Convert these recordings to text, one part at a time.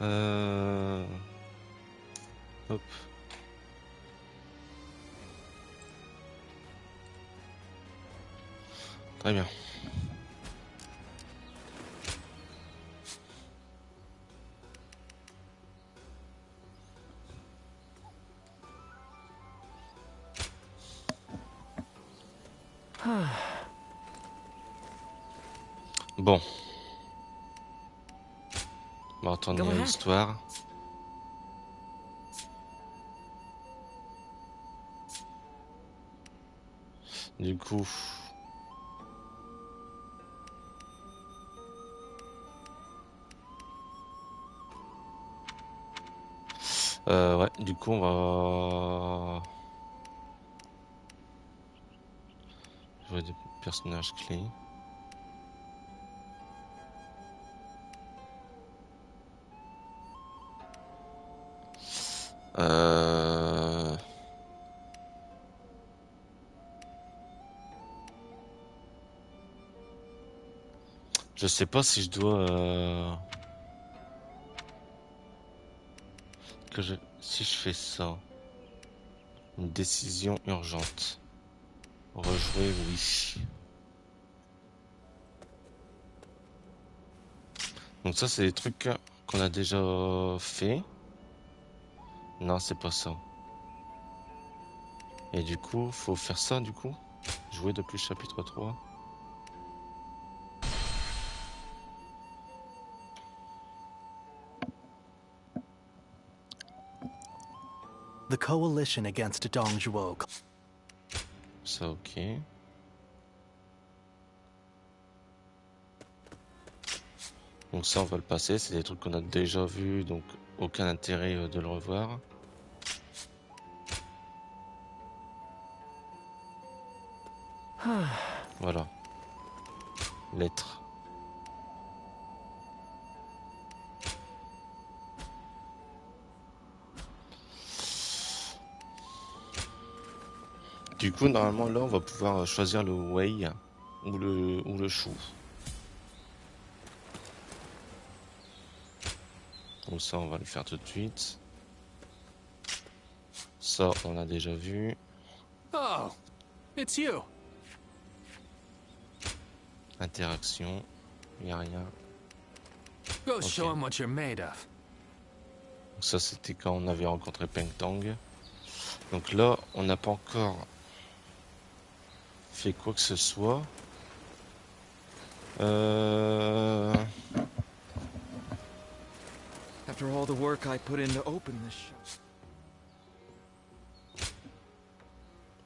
Euh... Hop. Très bien. Bon. On va retourner à l'histoire. Du coup... ouais, du coup on va... jouer des personnages clés. Je sais pas si je dois... Si je fais ça... Une décision urgente. Rejouer, oui. Donc ça, c'est des trucs qu'on a déjà fait. Non, c'est pas ça. Et du coup, faut faire ça, du coup. Jouer depuis le chapitre 3. The coalition against Dongzhuo. Ça, ok. Donc ça, on va le passer. C'est des trucs qu'on a déjà vus, donc aucun intérêt de le revoir. Voilà. Lettre. Du coup, normalement, là, on va pouvoir choisir le Wei ou le Shu. Donc ça, on va le faire tout de suite. Ça, on a déjà vu. Oh, it's you. Interaction. Il n'y a rien. Go show him what you're made of. Donc ça, c'était quand on avait rencontré Peng Tang. Donc là, on n'a pas encore fait quoi que ce soit. After all the work I put in to open this shop.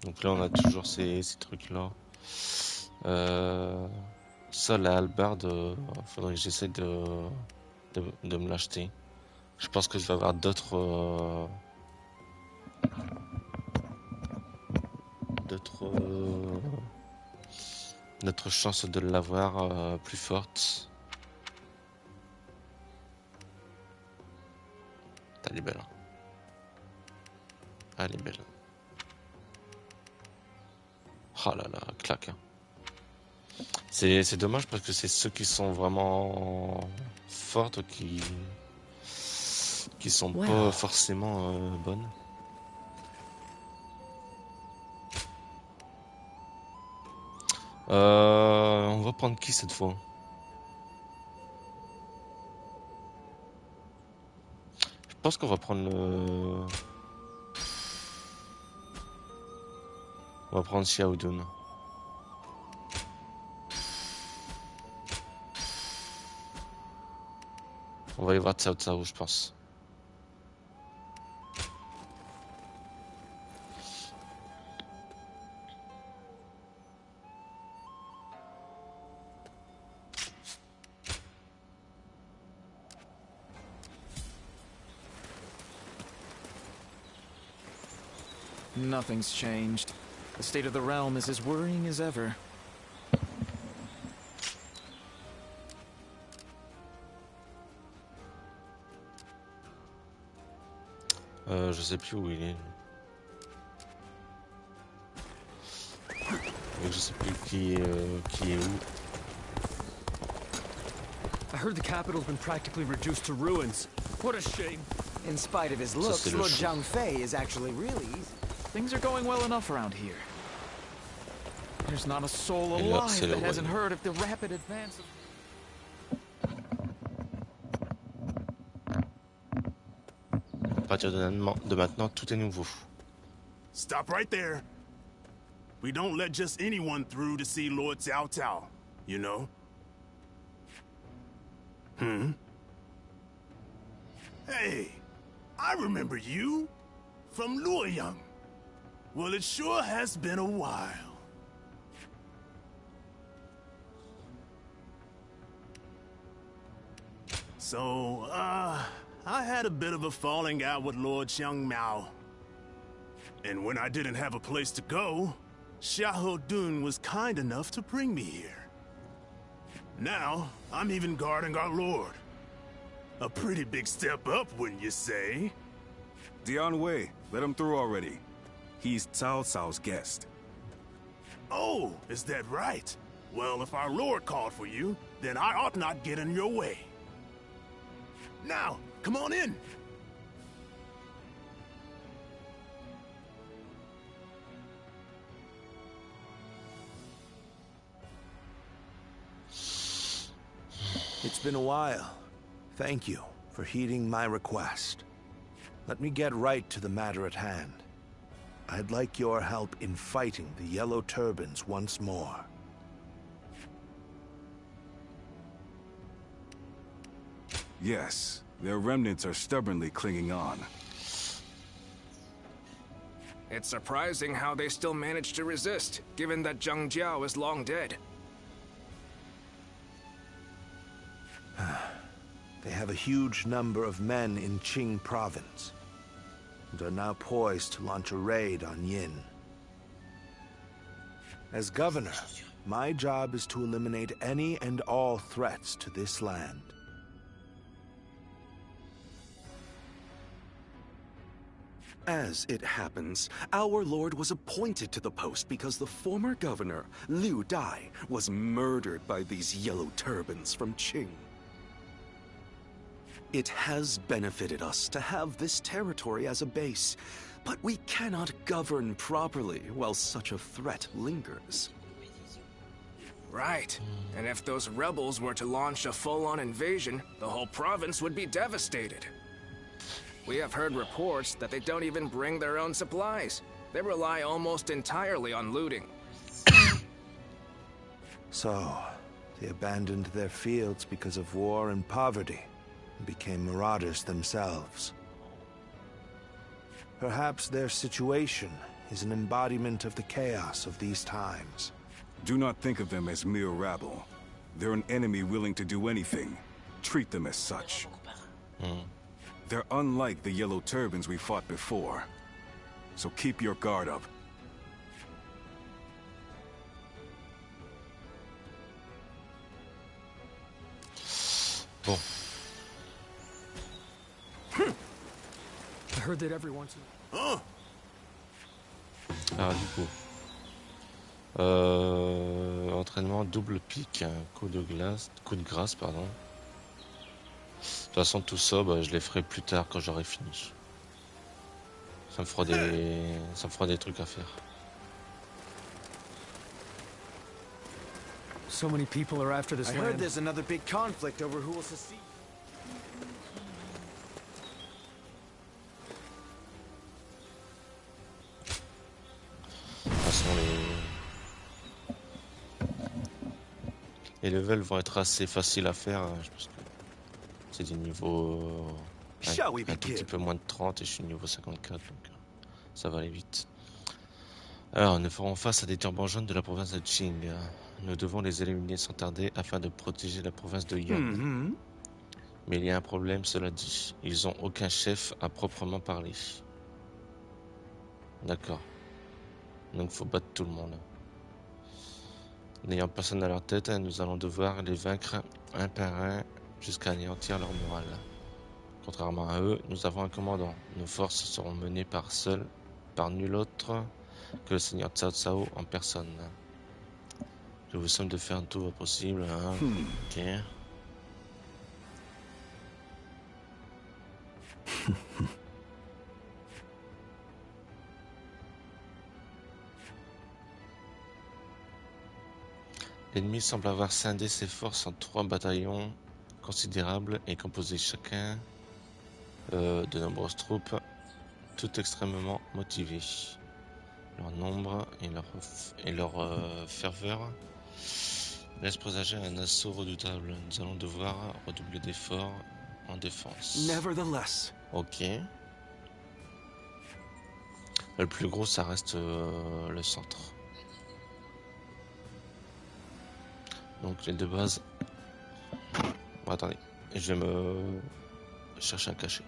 Donc là, on a toujours ces trucs-là. Ça, la hallebarde, faudrait que j'essaie de me l'acheter. Je pense que je vais avoir d'autres chances de l'avoir plus forte. Elle est belle. Elle est belle. Oh là là, claque. C'est dommage parce que c'est ceux qui sont vraiment fortes qui sont pas forcément bonnes. On va prendre qui cette fois? Je pense qu'on va prendre le... On va prendre Xiaodun. On va y voir Cao Cao, je pense. Nothing's changed. The state of the realm is as worrying as ever. Je sais plus où il est. Je sais plus qui est où. I heard the capital's been practically reduced to ruins. What a shame. In spite of his Ça, looks, c'est le Lord choix. Zhangfei is actually really easy. Things are going well enough around here. There's not a soul Et là, alive c'est le that hasn't royaume. heard of the rapid advance of... À partir de maintenant, tout est nouveau. Stop right there. We don't let just anyone through to see Lord Cao Cao, you know? Hey, I remember you. From Luoyang. Well, it sure has been a while. So, I had a bit of a falling out with Lord Xiang Mao. And when I didn't have a place to go, Xiahou Dun was kind enough to bring me here. Now, I'm even guarding our lord. A pretty big step up, wouldn't you say? Dian Wei, let him through already. He's Cao Cao's guest. Oh, is that right? Well, if our lord called for you, then I ought not get in your way. Now, come on in. It's been a while. Thank you for heeding my request. Let me get right to the matter at hand. I'd like your help in fighting the Yellow Turbans once more. Yes, their remnants are stubbornly clinging on. It's surprising how they still manage to resist, given that Zhang Jiao is long dead. They have a huge number of men in Qing province, and are now poised to launch a raid on Yin. As governor, my job is to eliminate any and all threats to this land. As it happens, our lord was appointed to the post because the former governor, Liu Dai, was murdered by these yellow turbans from Qing. It has benefited us to have this territory as a base, but we cannot govern properly while such a threat lingers. Right. And if those rebels were to launch a full-on invasion, the whole province would be devastated. We have heard reports that they don't even bring their own supplies. They rely almost entirely on looting. So, they abandoned their fields because of war and poverty, and became marauders themselves. Perhaps their situation is an embodiment of the chaos of these times. Do not think of them as mere rabble. They're an enemy willing to do anything. Treat them as such. They're unlike the yellow turbans we fought before. So keep your guard up. Bon. I heard that every once in a Huh? Alors du coup, entraînement double pique, un coup de grâce, pardon. De toute façon, tout ça, bah, je les ferai plus tard quand j'aurai fini. Ça me fera des trucs à faire. So many people are after this I heard land. there's another big conflict over who will succeed. De toute façon, les levels vont être assez faciles à faire. Hein, je pense que c'est des niveaux Shall we un tout petit begin? peu moins de 30 et je suis niveau 54, donc ça va aller vite. Alors, nous ferons face à des turbans jaunes de la province de Qing. Nous devons les éliminer sans tarder afin de protéger la province de Yan. Mais il y a un problème, cela dit. Ils ont aucun chef à proprement parler. D'accord. Donc faut battre tout le monde. N'ayant personne à leur tête, nous allons devoir les vaincre un par un jusqu'à anéantir leur morale. Contrairement à eux, nous avons un commandant. Nos forces seront menées par nul autre que le seigneur Cao Cao en personne. Je vous somme de faire tout votre possible. Hein. Ok. L'ennemi semble avoir scindé ses forces en 3 bataillons considérables et composés chacun de nombreuses troupes, toutes extrêmement motivées. Leur nombre et leur ferveur laissent présager un assaut redoutable. Nous allons devoir redoubler d'efforts en défense. Nevertheless. Ok. Le plus gros, ça reste le centre. Donc les deux bases. Bon, attendez, je vais me chercher un cachet.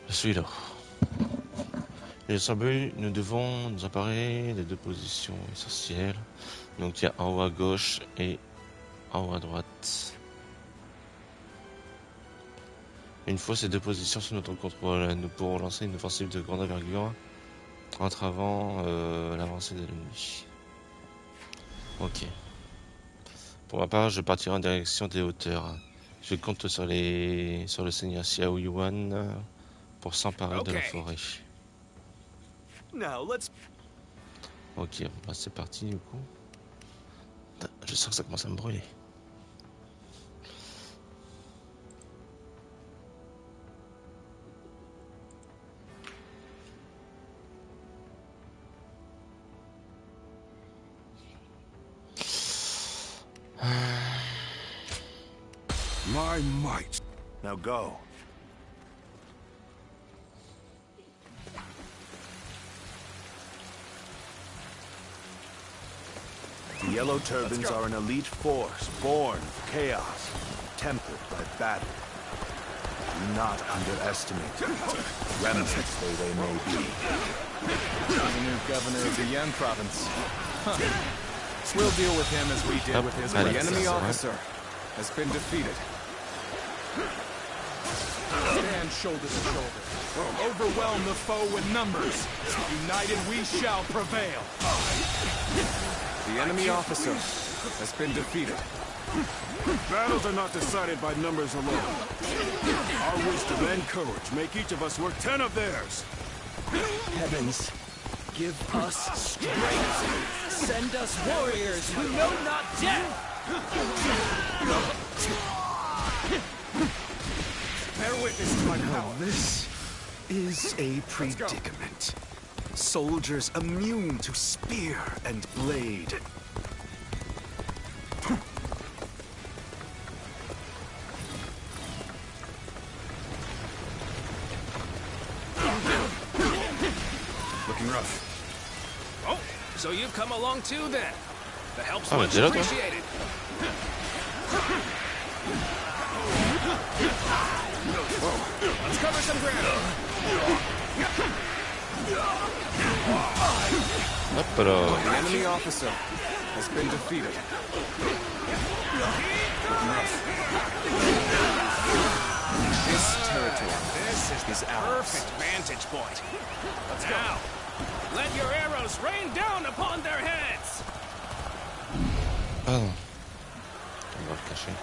Je suis là. Il semble nous devons nous emparer des 2 positions essentielles. Donc il y a en haut à gauche et en haut à droite. Une fois ces 2 positions sous notre contrôle, nous pourrons lancer une offensive de grande envergure, entravant l'avancée de l'ennemi. Ok. Pour ma part, je partirai en direction des hauteurs. Je compte sur le seigneur Xiao Yuan pour s'emparer de la forêt. Ok, bah c'est parti du coup. Je sens que ça commence à me brûler. My might. Now go. The Yellow Turbans are an elite force, born of chaos, tempered by battle. Do not underestimate them, remnants though they may be. The new governor of the Yen province. Huh. We'll deal with him as we did with his the enemy officer has been defeated. Stand shoulder to shoulder. Overwhelm the foe with numbers. United we shall prevail. The enemy officer has been defeated. Battles are not decided by numbers alone. Our wisdom and courage make each of us worth 10 of theirs. Heavens, give us strength. Send us warriors who know not death. Bear witness to my power. This is a predicament. Soldiers immune to spear and blade. Looking rough. Oh, so you've come along too then. The help's Oh, much did I? appreciated. Let's cover some ground. Hop là. The enemy officer has been defeated. This territory This is is the ours. perfect vantage point. Now, let your arrows rain down upon their heads. Pardon. On va le cacher.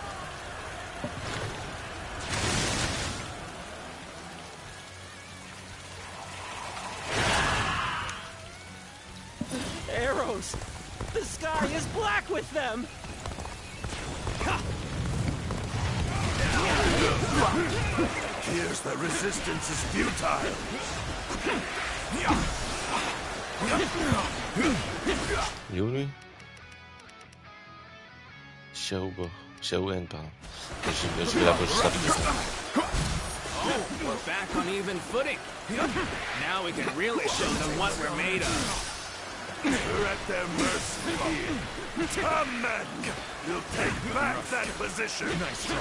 Arrows! The sky is black with them! Appears that resistance is futile. Il est où lui? Xiaowen, pardon. Je vais la voir juste après. Oh, we're back on even footing. Now we can really show them what we're made of. We're at their mercy here. Come, men! You'll take back that position. Nice try.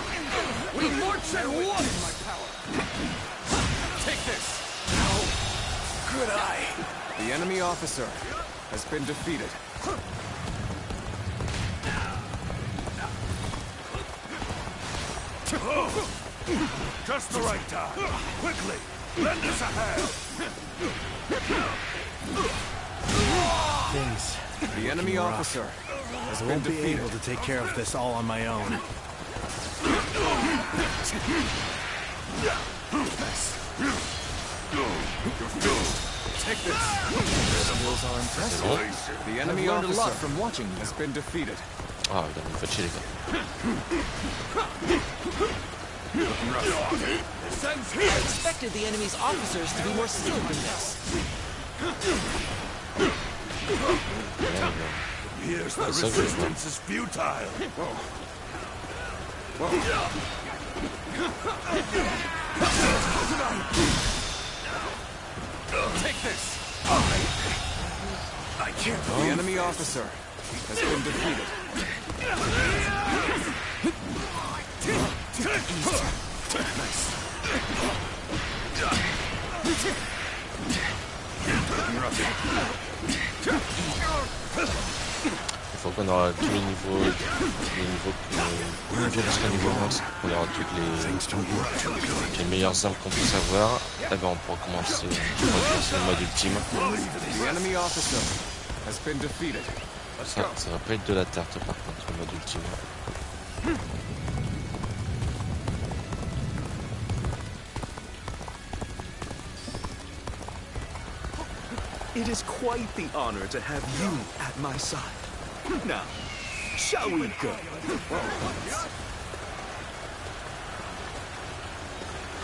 We march at once! Take this! Good eye. The enemy officer has been defeated. Oh, just the right time. Quickly, lend us a hand. Things. The enemy officer has been defeated. to take care of this all on my own. Take this. Skills are impressive. The enemy I've learned a lot officer from watching you. has been defeated. Ah, il a fait chier les gars. I expected the enemy's officers to be more skilled than this. Appears that resistance is futile. Take this. I can't. The enemy officer has been defeated. Il faut qu'on aura tous les niveaux jusqu'à niveau max. On aura toutes les meilleures armes qu'on puisse avoir. Et ben on pourra commencer le mode ultime. The enemy officer has been defeated. Ça va pas être de la tarte par contre, le mode ultime. It is quite the honor to have you at my side. Now, shall we go?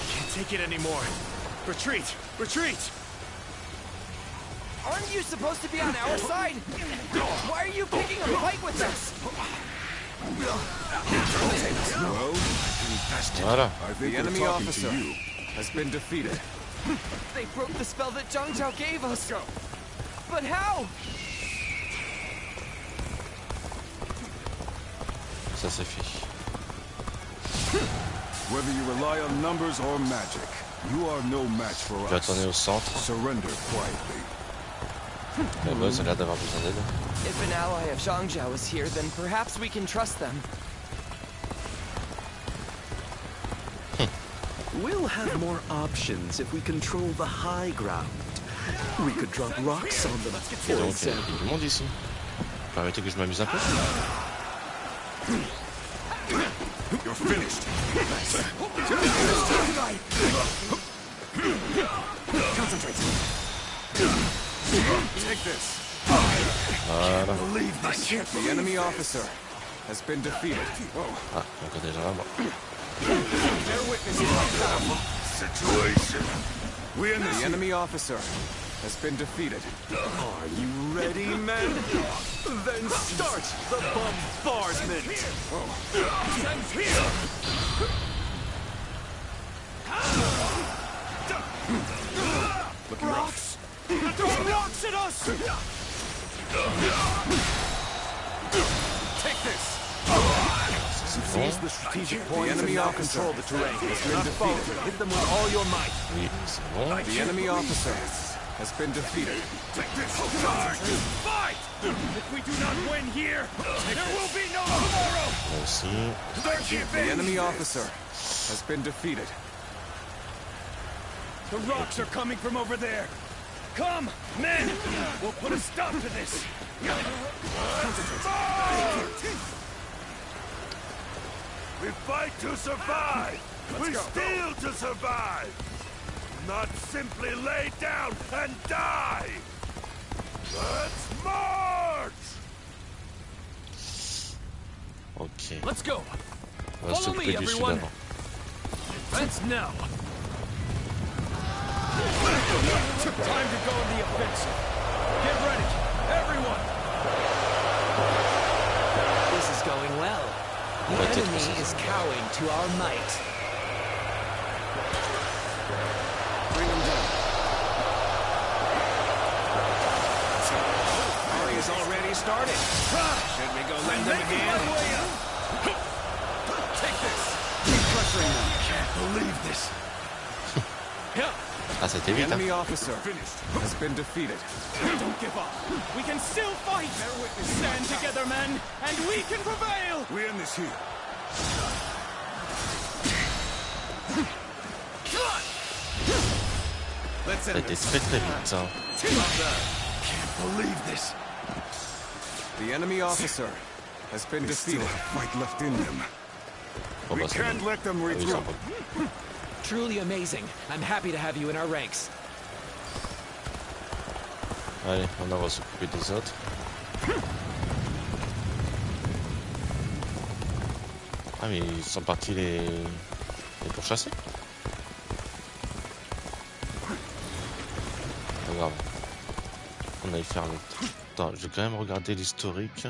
Can't take it anymore. Retreat! Retreat! Aren't you supposed to be on our side? Why are you picking a fight with us? Voilà. The enemy officer has been defeated. They broke the spell that Zhang Zhao gave us. But how? Ça c'est fait. Whether you rely on numbers or magic, you are no match for Je vais us. tourner au centre. Surrender quietly. La boss a l'air d'avoir besoin d'aide. If an ally of Zhang Zhao is here, then perhaps we can trust them. We'll have more options if we control the high ground. We could drop rocks on them, for Donc, il y a example. du monde ici. Permettez que je m'amuse un peu. You're finished. Concentrate. Take this. Voilà. The enemy officer has been defeated. Ah, donc déjà là, bon. Bear witness to our powerful Situation. We in The this. enemy officer has been defeated. Are you ready, men? Then start the bombardment! Rocks! They're throwing rocks at us! Take this. Seize the strategic points and enemy now officer control the terrain. has been Not falter. defeated. Hit them with all your might. Oui, c'est bon. The enemy officer has been defeated. Fight! If we do not win here, there will be no tomorrow! Là aussi. The enemy officer has been defeated. The rocks are coming from over there! Come, men! We'll put a stop to this! We fight to survive! We steal to survive! Not simply lay down and die! Let's march! Ok. Let's go! On va s'occuper du sud avant. Advance now! Time to go in the offensive! Get ready, everyone! This is going well. The Ouais, enemy peut-être que is cowing to our might. Bring them down. Party is already started. Should we go lend them a hand? Take this. Keep pressuring them. Can't believe this! Ah, c'était The vite, hein. enemy officer has been defeated. Don't give up! We can still fight! Stand together, men, and we can prevail! We in this here. Let's Ça a end été this. très très vite, hein. Can't believe this! The enemy officer has been They still defeated. have fight left in them. Bon, We bah, c'est can't bon. let them Ah oui, ils regroup. sont pas- Truly amazing. I'm happy to have you in our ranks. Allez, on va s'occuper des autres. Ah, mais ils sont partis les pourchasser. Pas grave. On aille faire le... Attends, je vais quand même regarder l'historique.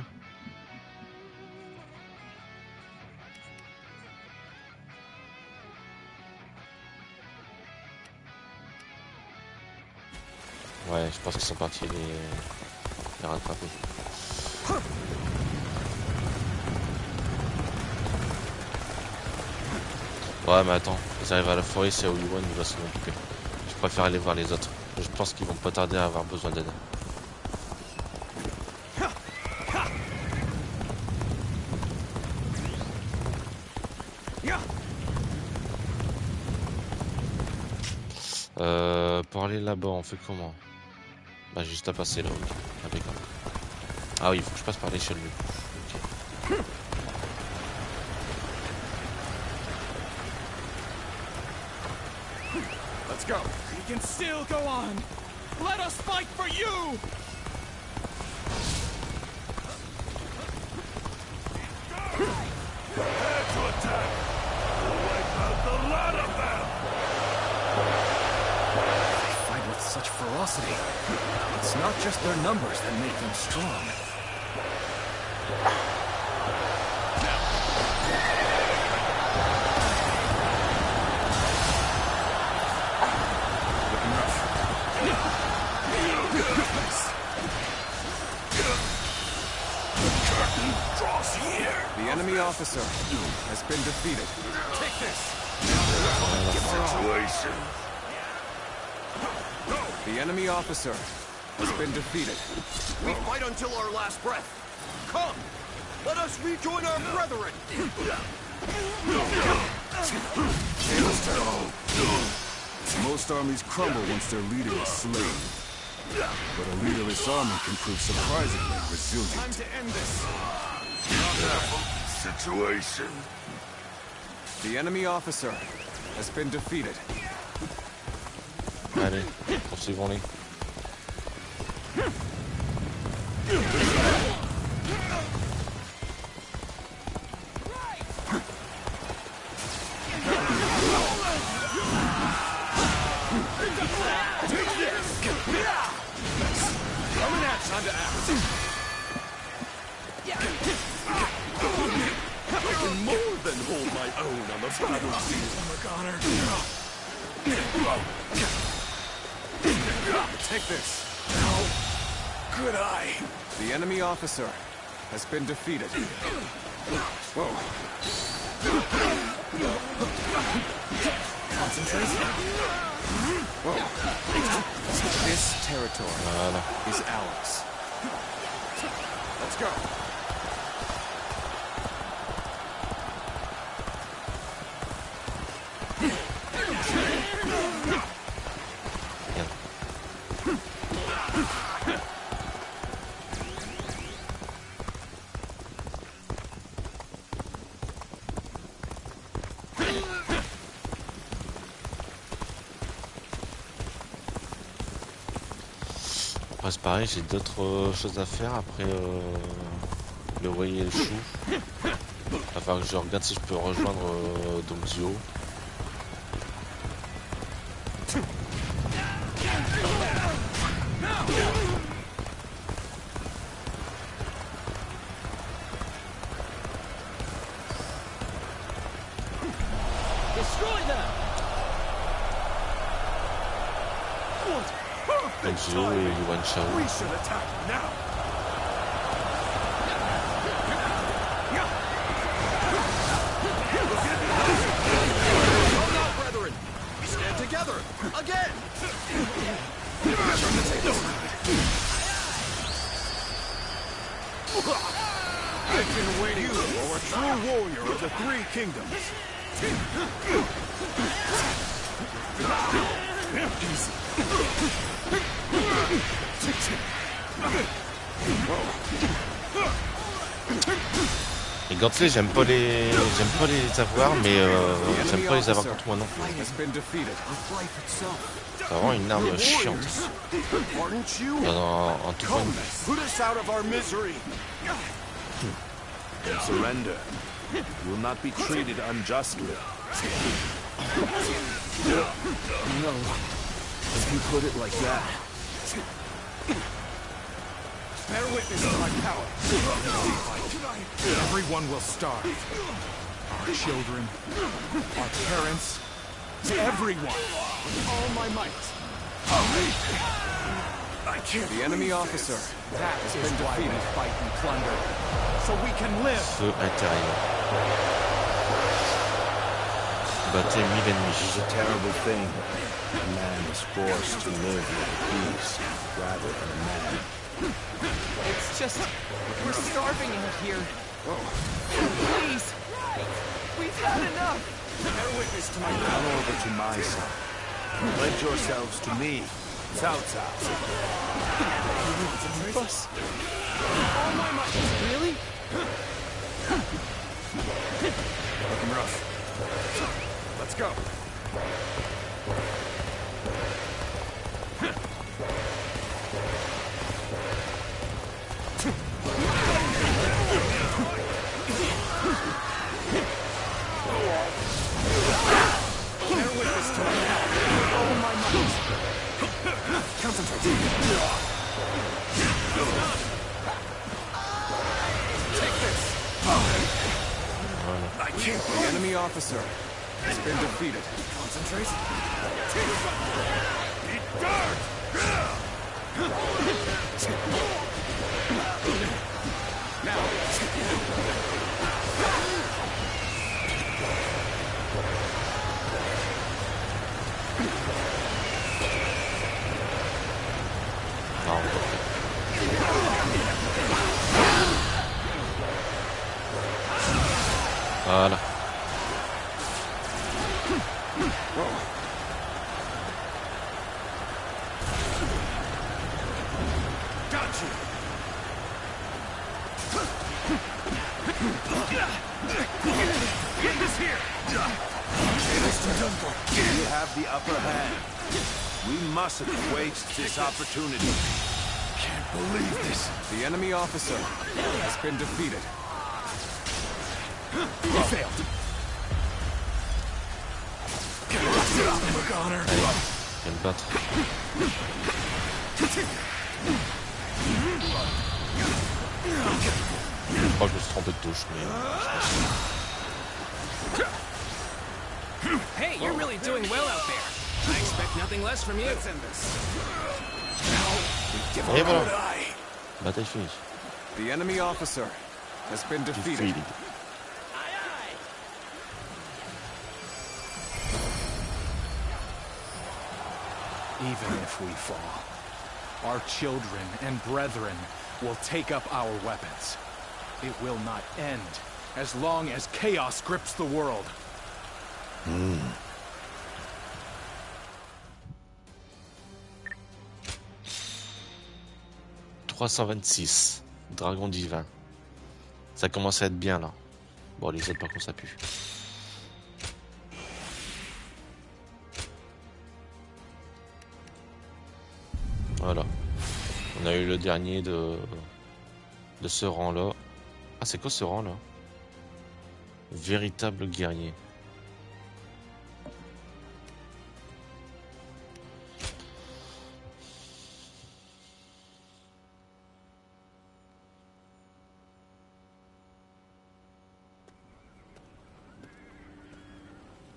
Ouais, je pense qu'ils sont partis les rattraper. Ouais, mais attends, ils arrivent à la forêt, c'est Obi-Wan, il va s'en occuper. Je préfère aller voir les autres. Je pense qu'ils vont pas tarder à avoir besoin d'aide. Pour aller là-bas, on fait comment? Bah, juste à passer là, ok. Impeccable. Ah oui, il faut que je passe par l'échelle. Ok. Let's go! We can still go on! Let us fight for you! Prepare to attack! We'll wipe out the lot of them! They fight with such ferocity. It's not just their numbers that make them strong. Now enemy officer has been defeated. Take this! Situation. The enemy officer has been defeated. We fight until our last breath. Come! Let us rejoin our brethren! Most armies crumble once their leader is slain. But a leaderless army can prove surprisingly resilient. Time to end this. Situation. The enemy officer has been defeated. Allez, poursuivons-les. Time to act. I can more than hold my own on the battlefield. Take this. How could I? The enemy officer has been defeated. Whoa. Concentrate. Whoa. This territory is ours. Let's go. Après c'est pareil, j'ai d'autres choses à faire après le whey et le chou. Enfin que je regarde si je peux rejoindre Domzio. Domzio et Yuan Shao. We should attack now. Come out, brethren. Stand together. Again. I've been waiting for a true warrior of the Three Kingdoms. Les gantelets, j'aime pas les avoir, mais j'aime pas les avoir contre moi non plus. C'est vraiment une arme chiante. En tout point. Put us out of our misery. Surrender. You will not be treated unjustly. No. If you put it like that. Bear witness to my power. Everyone will starve. Our children, our parents, everyone. With all my might. I can't. The enemy officer has been defeated. Fight and plunder, so we can live. Feu intérieur. Battez 1000 ennemis. It is a terrible thing. A man is forced to live like a beast rather than a man. It's just, we're starving out here. Please, we've had enough. Bear witness to my Come power. over to my side. Pledge yourselves to me, Cao Cao. Bus. All my might. Really? Looking rough. Let's go. Bear witness to my power. All my might. Concentrate. Take this. I can't. The enemy officer has been defeated. Concentrate. Eat dirt! Now. Voilà. Get this here! You have the upper hand. We mustn't waste this opportunity. Can't believe this. The enemy officer has been defeated. He failed. Je vais me battre. Je crois que je me suis trompé de touche, mais... Hey, you're really doing well out there. I expect nothing less from you. Et voilà. Bataille finie. The enemy officer has been defeated. Even if we fall, our children and brethren will take up our weapons. It will not end as long as chaos grips the world. 326. Dragon divin. Ça commence à être bien là. Bon, les autres par contre ça pue. Voilà. On a eu le dernier de ce rang là. Ah, c'est quoi ce rang là? Véritable guerrier.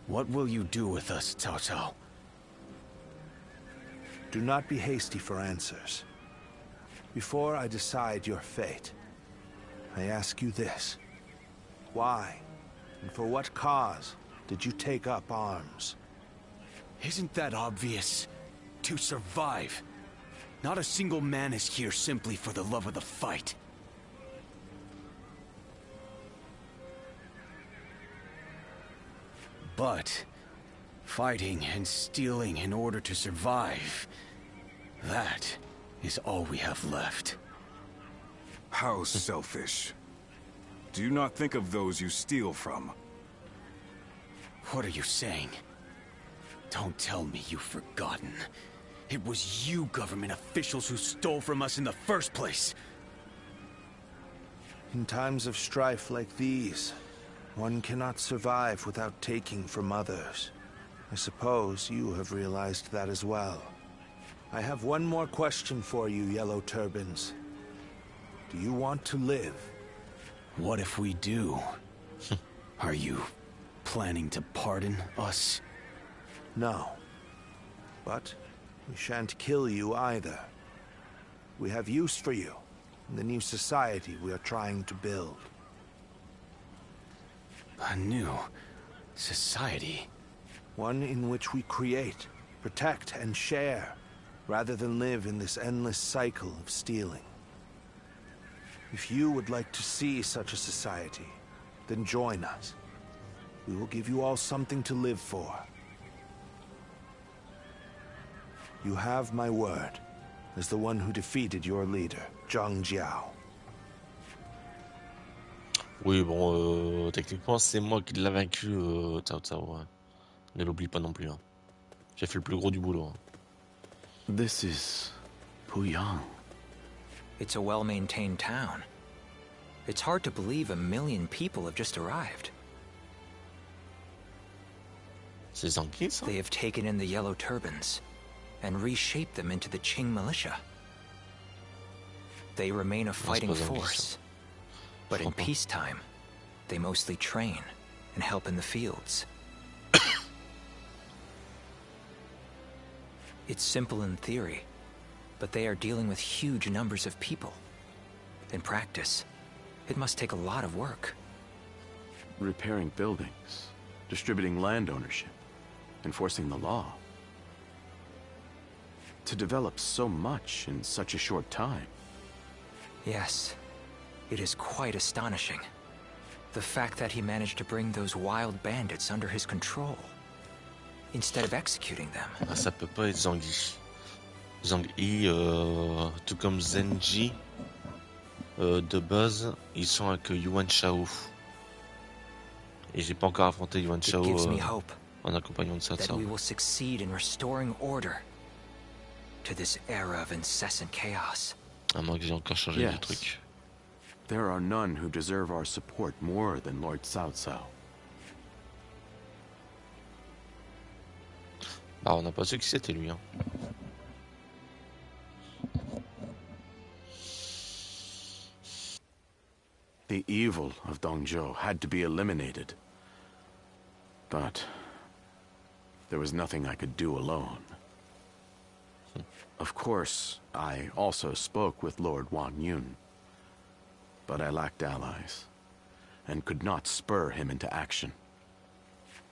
What will you do with us, Cao Cao? Do not be hasty for answers. Before I decide your fate, I ask you this. Why, and for what cause, did you take up arms? Isn't that obvious? To survive. Not a single man is here simply for the love of the fight. But fighting and stealing in order to survive, that is all we have left. How selfish. Do you not think of those you steal from? What are you saying? Don't tell me you've forgotten. It was you government officials who stole from us in the first place. In times of strife like these, one cannot survive without taking from others. I suppose you have realized that as well. I have one more question for you, Yellow Turbans. Do you want to live? What if we do? Are you planning to pardon us? No. But we shan't kill you either. We have use for you in the new society we are trying to build. A new society? One in which we create, protect, and share, rather than live in this endless cycle of stealing. If you would like to see such a society, then join us. We will give you all something to live for. You have my word, as the one who defeated your leader, Zhang Jiao. Oui, bon, techniquement, c'est moi qui l'ai vaincu, Cao Cao. Hein. Ne l'oublie pas non plus. Hein. J'ai fait le plus gros du boulot. Hein. This is Puyang. It's a well-maintained town. It's hard to believe 1 million people have just arrived. C'est Zanki, ça? They have taken in the Yellow Turbans and reshaped them into the Qing militia. They remain a fighting force, but in peacetime, they mostly train and help in the fields. It's simple in theory, but they are dealing with huge numbers of people. In practice, it must take a lot of work. Repairing buildings, distributing land ownership, enforcing the law. To develop so much in such a short time. Yes, it is quite astonishing. The fact that he managed to bring those wild bandits under his control, instead of executing them. Ah, ça peut pas être Zhang-Yi. Zhang-Yi, tout comme Zenji, de base, ils sont avec Yuan Shao. Et j'ai pas encore affronté Yuan Shao en accompagnant de that we will succeed in restoring order to this era of incessant chaos. À moins que j'ai encore changé de truc. There are none who deserve our support more than Lord Cao Cao. Bah, on n'a pas su qui c'était lui, hein. The evil of Dongzhou had to be eliminated. But there was nothing I could do alone. Of course, I also spoke with Lord Wang Yun. But I lacked allies, and could not spur him into action.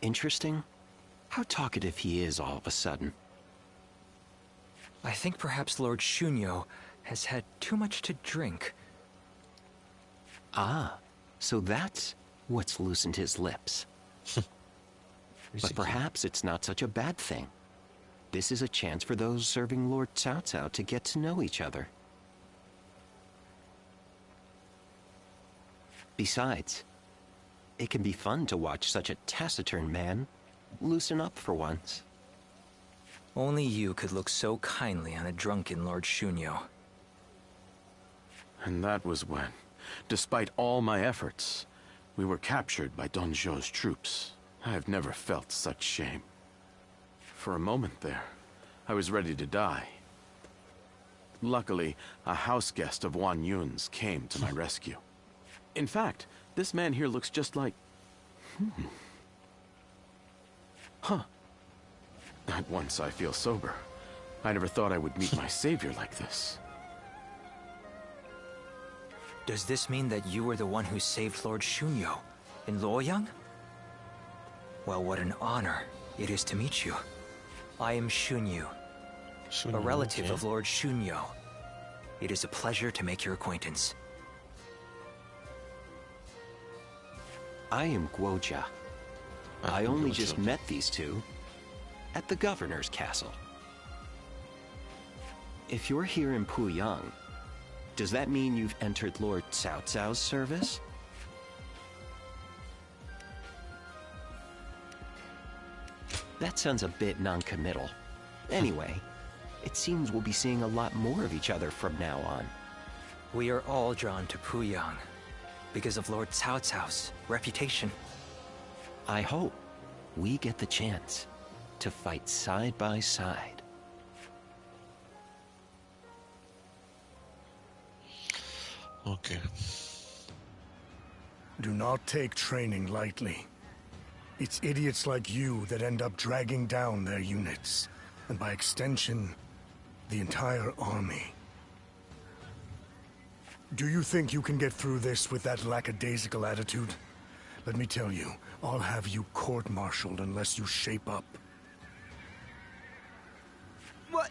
Interesting. How talkative he is all of a sudden. I think perhaps Lord Shunyo has had too much to drink. Ah, so that's what's loosened his lips. But perhaps it's not such a bad thing. This is a chance for those serving Lord Cao Cao to get to know each other. Besides, it can be fun to watch such a taciturn man loosen up for once. Only you could look so kindly on a drunken Lord Shunyo. And that was when, despite all my efforts, we were captured by Dongzhou's troops. I have never felt such shame. For a moment there, I was ready to die. Luckily, a house guest of Wang Yun's came to my rescue. In fact, this man here looks just like... Huh. At once I feel sober. I never thought I would meet my savior like this. Does this mean that you were the one who saved Lord Shunyo in Luoyang? Well, what an honor it is to meet you. I am Shunyu, a relative of Lord Shunyo. It is a pleasure to make your acquaintance. I am Guojia. I only just met these two at the governor's castle. If you're here in Puyang, does that mean you've entered Lord Cao Cao's service? That sounds a bit non-committal. Anyway, it seems we'll be seeing a lot more of each other from now on. We are all drawn to Puyang because of Lord Cao Cao's reputation. I hope we get the chance to fight side by side. Okay. Do not take training lightly. It's idiots like you that end up dragging down their units, and by extension, the entire army. Do you think you can get through this with that lackadaisical attitude? Let me tell you, I'll have you court-martialed unless you shape up. What?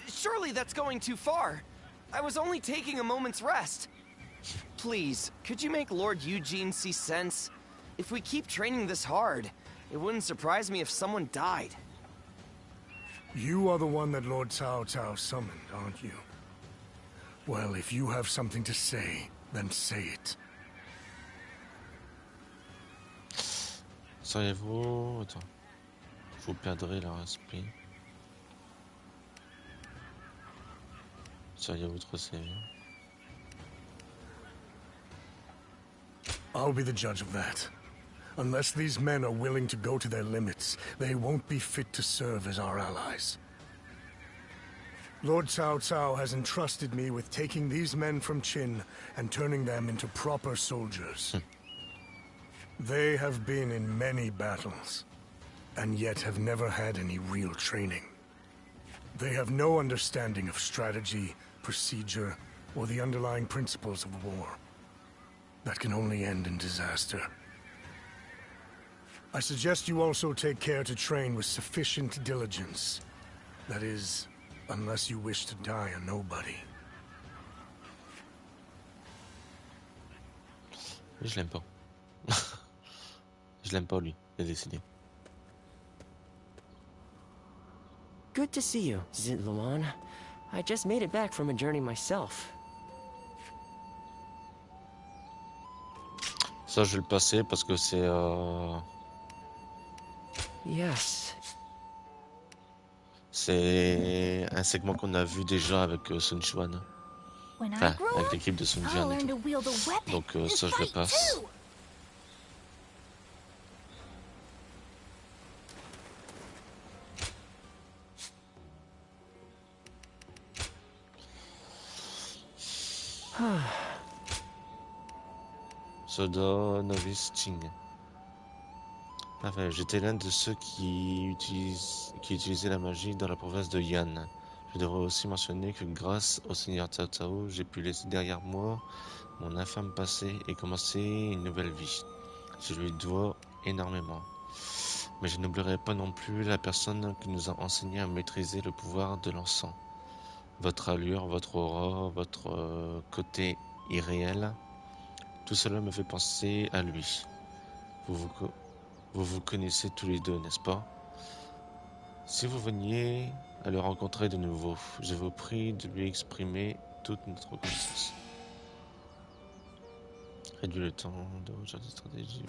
Surely that's going too far. I was only taking a moment's rest. Please, could you make Lord Eugene see sense? If we keep training this hard, it wouldn't surprise me if someone died. You are the one that Lord Cao Cao summoned, aren't you? Well, if you have something to say, then say it. Seriez-vous... Attends. Vous perdrez leur esprit. Seriez-vous trop sévère? I'll be the judge of that. Unless these men are willing to go to their limits, they won't be fit to serve as our allies. Lord Cao Cao has entrusted me with taking these men from Qin and turning them into proper soldiers. They have been in many battles, and yet have never had any real training. They have no understanding of strategy, procedure, or the underlying principles of war. That can only end in disaster. I suggest you also take care to train with sufficient diligence. That is, unless you wish to die a nobody. Je l'aime pas. Je l'aime pas lui, il est décidé. Good to see you, Zitlawan. I just made it back from a journey myself. Ça, je vais le passer parce que c'est... Yes. C'est un segment qu'on a vu déjà avec Sun Quan. Enfin, avec l'équipe de Sun Jian et tout. Donc ça, je le passe. Soda Novice Ching. Enfin, j'étais l'un de ceux qui utilisaient la magie dans la province de Yan. Je devrais aussi mentionner que grâce au seigneur Cao Cao, j'ai pu laisser derrière moi mon infâme passé et commencer une nouvelle vie. Je lui dois énormément. Mais je n'oublierai pas non plus la personne qui nous a enseigné à maîtriser le pouvoir de l'encens. Votre allure, votre aura, votre côté irréel, tout cela me fait penser à lui. Vous vous connaissez tous les deux, n'est-ce pas? Si vous veniez à le rencontrer de nouveau, je vous prie de lui exprimer toute notre reconnaissance. Réduis le temps de recherche de stratégie.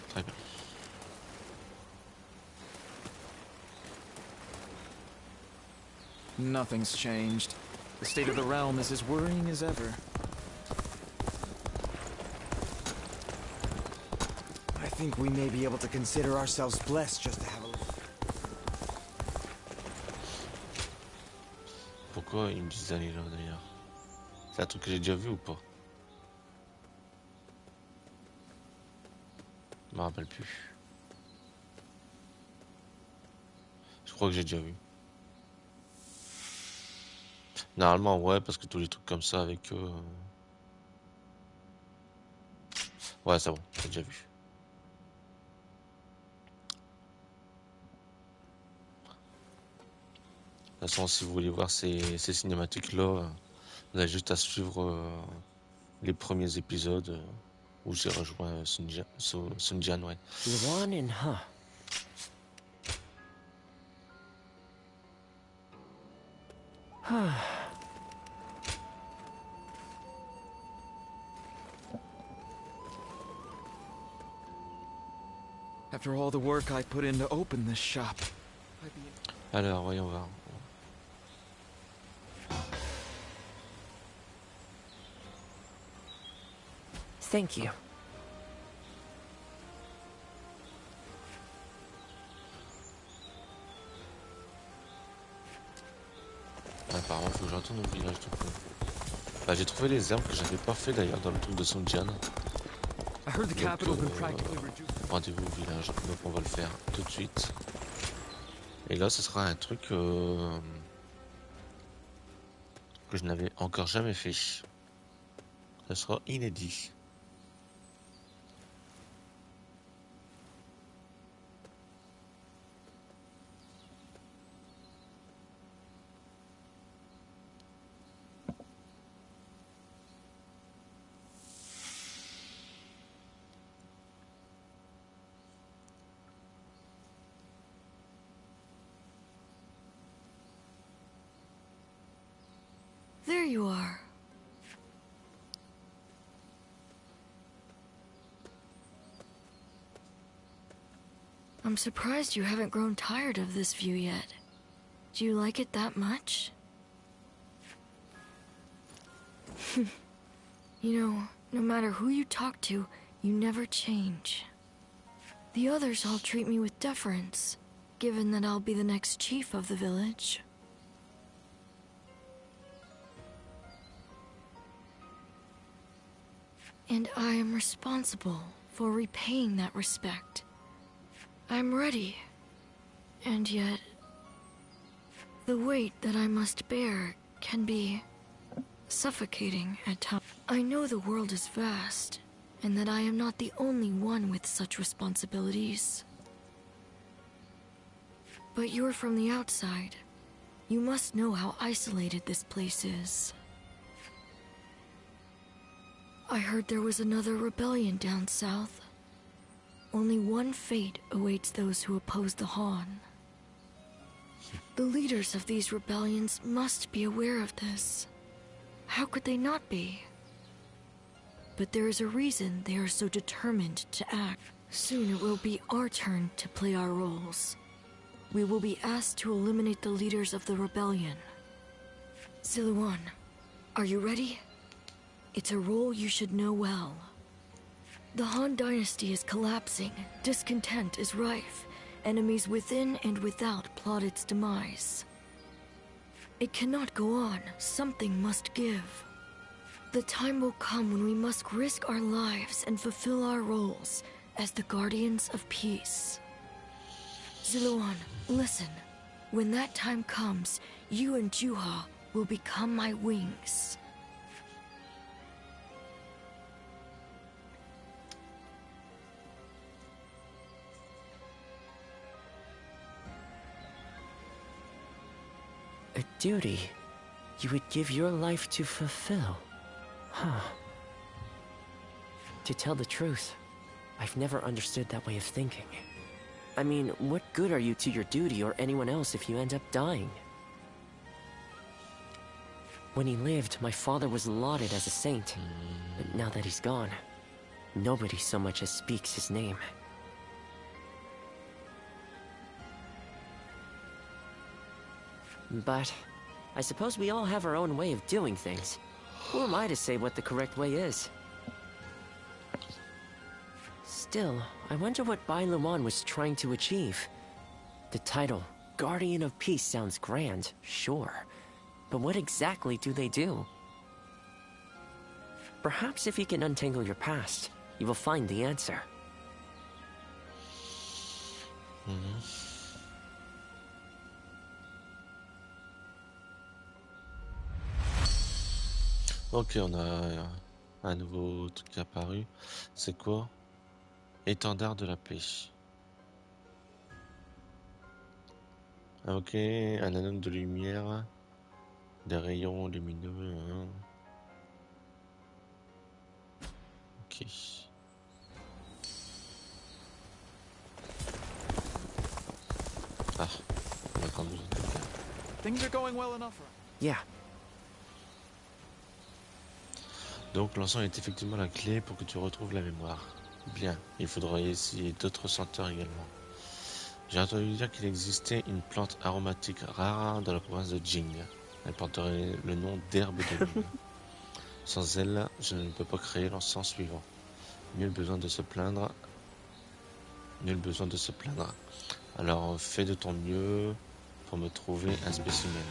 Très bien. Nothing's changed. The state of the realm is as worrying as ever. I think we may be able to consider ourselves blessed just to have a little... Pourquoi ils me disent d'aller là d'ailleurs? C'est un truc que j'ai déjà vu ou pas? Je me rappelle plus. Je crois que j'ai déjà vu. Normalement ouais, parce que tous les trucs comme ça avec eux... Ouais, c'est bon, j'ai déjà vu. De toute façon, si vous voulez voir ces cinématiques-là, vous avez juste à suivre les premiers épisodes où j'ai rejoint Sun Jian, ouais. After all the work I put in to open this shop. Alors, voyons voir. Thank you. Apparemment, faut que je retourne au village du coup. Bah, j'ai trouvé les herbes que j'avais pas fait d'ailleurs dans le truc de Sun Jian. Rendez-vous au village, donc on va le faire tout de suite. Et là, ce sera un truc que je n'avais encore jamais fait. Ce sera inédit. There you are. I'm surprised you haven't grown tired of this view yet. Do you like it that much? You know, no matter who you talk to, you never change. The others all treat me with deference, given that I'll be the next chief of the village. And I am responsible for repaying that respect. I'm ready. And yet, the weight that I must bear can be suffocating at times. I know the world is vast, and that I am not the only one with such responsibilities. But you're from the outside. You must know how isolated this place is. I heard there was another rebellion down south. Only one fate awaits those who oppose the Han. The leaders of these rebellions must be aware of this. How could they not be? But there is a reason they are so determined to act. Soon it will be our turn to play our roles. We will be asked to eliminate the leaders of the rebellion. Siluan, are you ready? It's a role you should know well. The Han dynasty is collapsing, discontent is rife, enemies within and without plot its demise. It cannot go on, something must give. The time will come when we must risk our lives and fulfill our roles as the guardians of peace. Siluan, listen. When that time comes, you and Juha will become my wings. A duty you would give your life to fulfill. Huh. To tell the truth, I've never understood that way of thinking. I mean, what good are you to your duty or anyone else if you end up dying? When he lived, my father was lauded as a saint. But now that he's gone, nobody so much as speaks his name. But I suppose we all have our own way of doing things. Who am I to say what the correct way is? Still, I wonder what Bai Luan was trying to achieve. The title, Guardian of Peace, sounds grand, sure. But what exactly do they do? Perhaps if you can untangle your past, you will find the answer. Ok, on a un nouveau truc qui est apparu. C'est quoi? Étendard de la paix. Ah, ok, un anneau de lumière. Des rayons lumineux. Ok. Ah, on a quand même besoin de quelqu'un. Things are going well enough. Yeah. Donc l'encens est effectivement la clé pour que tu retrouves la mémoire. Bien, il faudra essayer d'autres senteurs également. J'ai entendu dire qu'il existait une plante aromatique rare dans la province de Jing. Elle porterait le nom d'herbe de lune. Sans elle, je ne peux pas créer l'encens suivant. Nul besoin de se plaindre. Nul besoin de se plaindre. Alors fais de ton mieux pour me trouver un spécimen.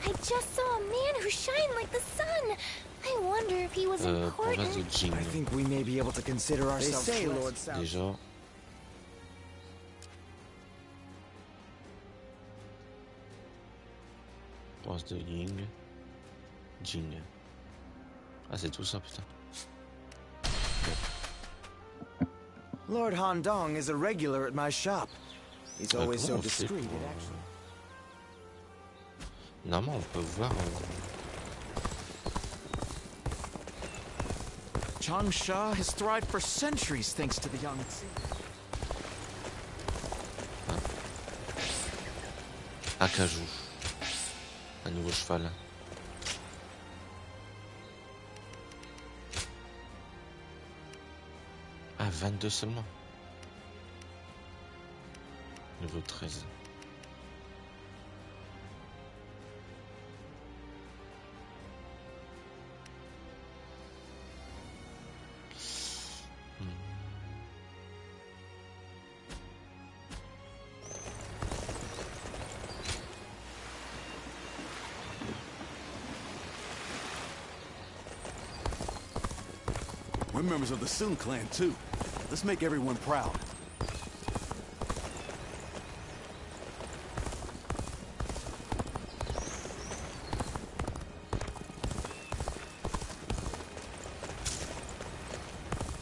I just saw a man who shined like the sun. I wonder if he was important. Province de Jing. I think we may be able to consider ourselves Déjà. Province de Jing. Ah, c'est tout ça, putain. Lord Handong is a regular at my shop. He's always so discreet and actually. Normalement, on peut voir. Changsha has thrived for centuries thanks to the Yangtze. Acajou. Un nouveau cheval. Ah, 22 seulement. Niveau 13. We're members of the Sun clan, too. Let's make everyone proud.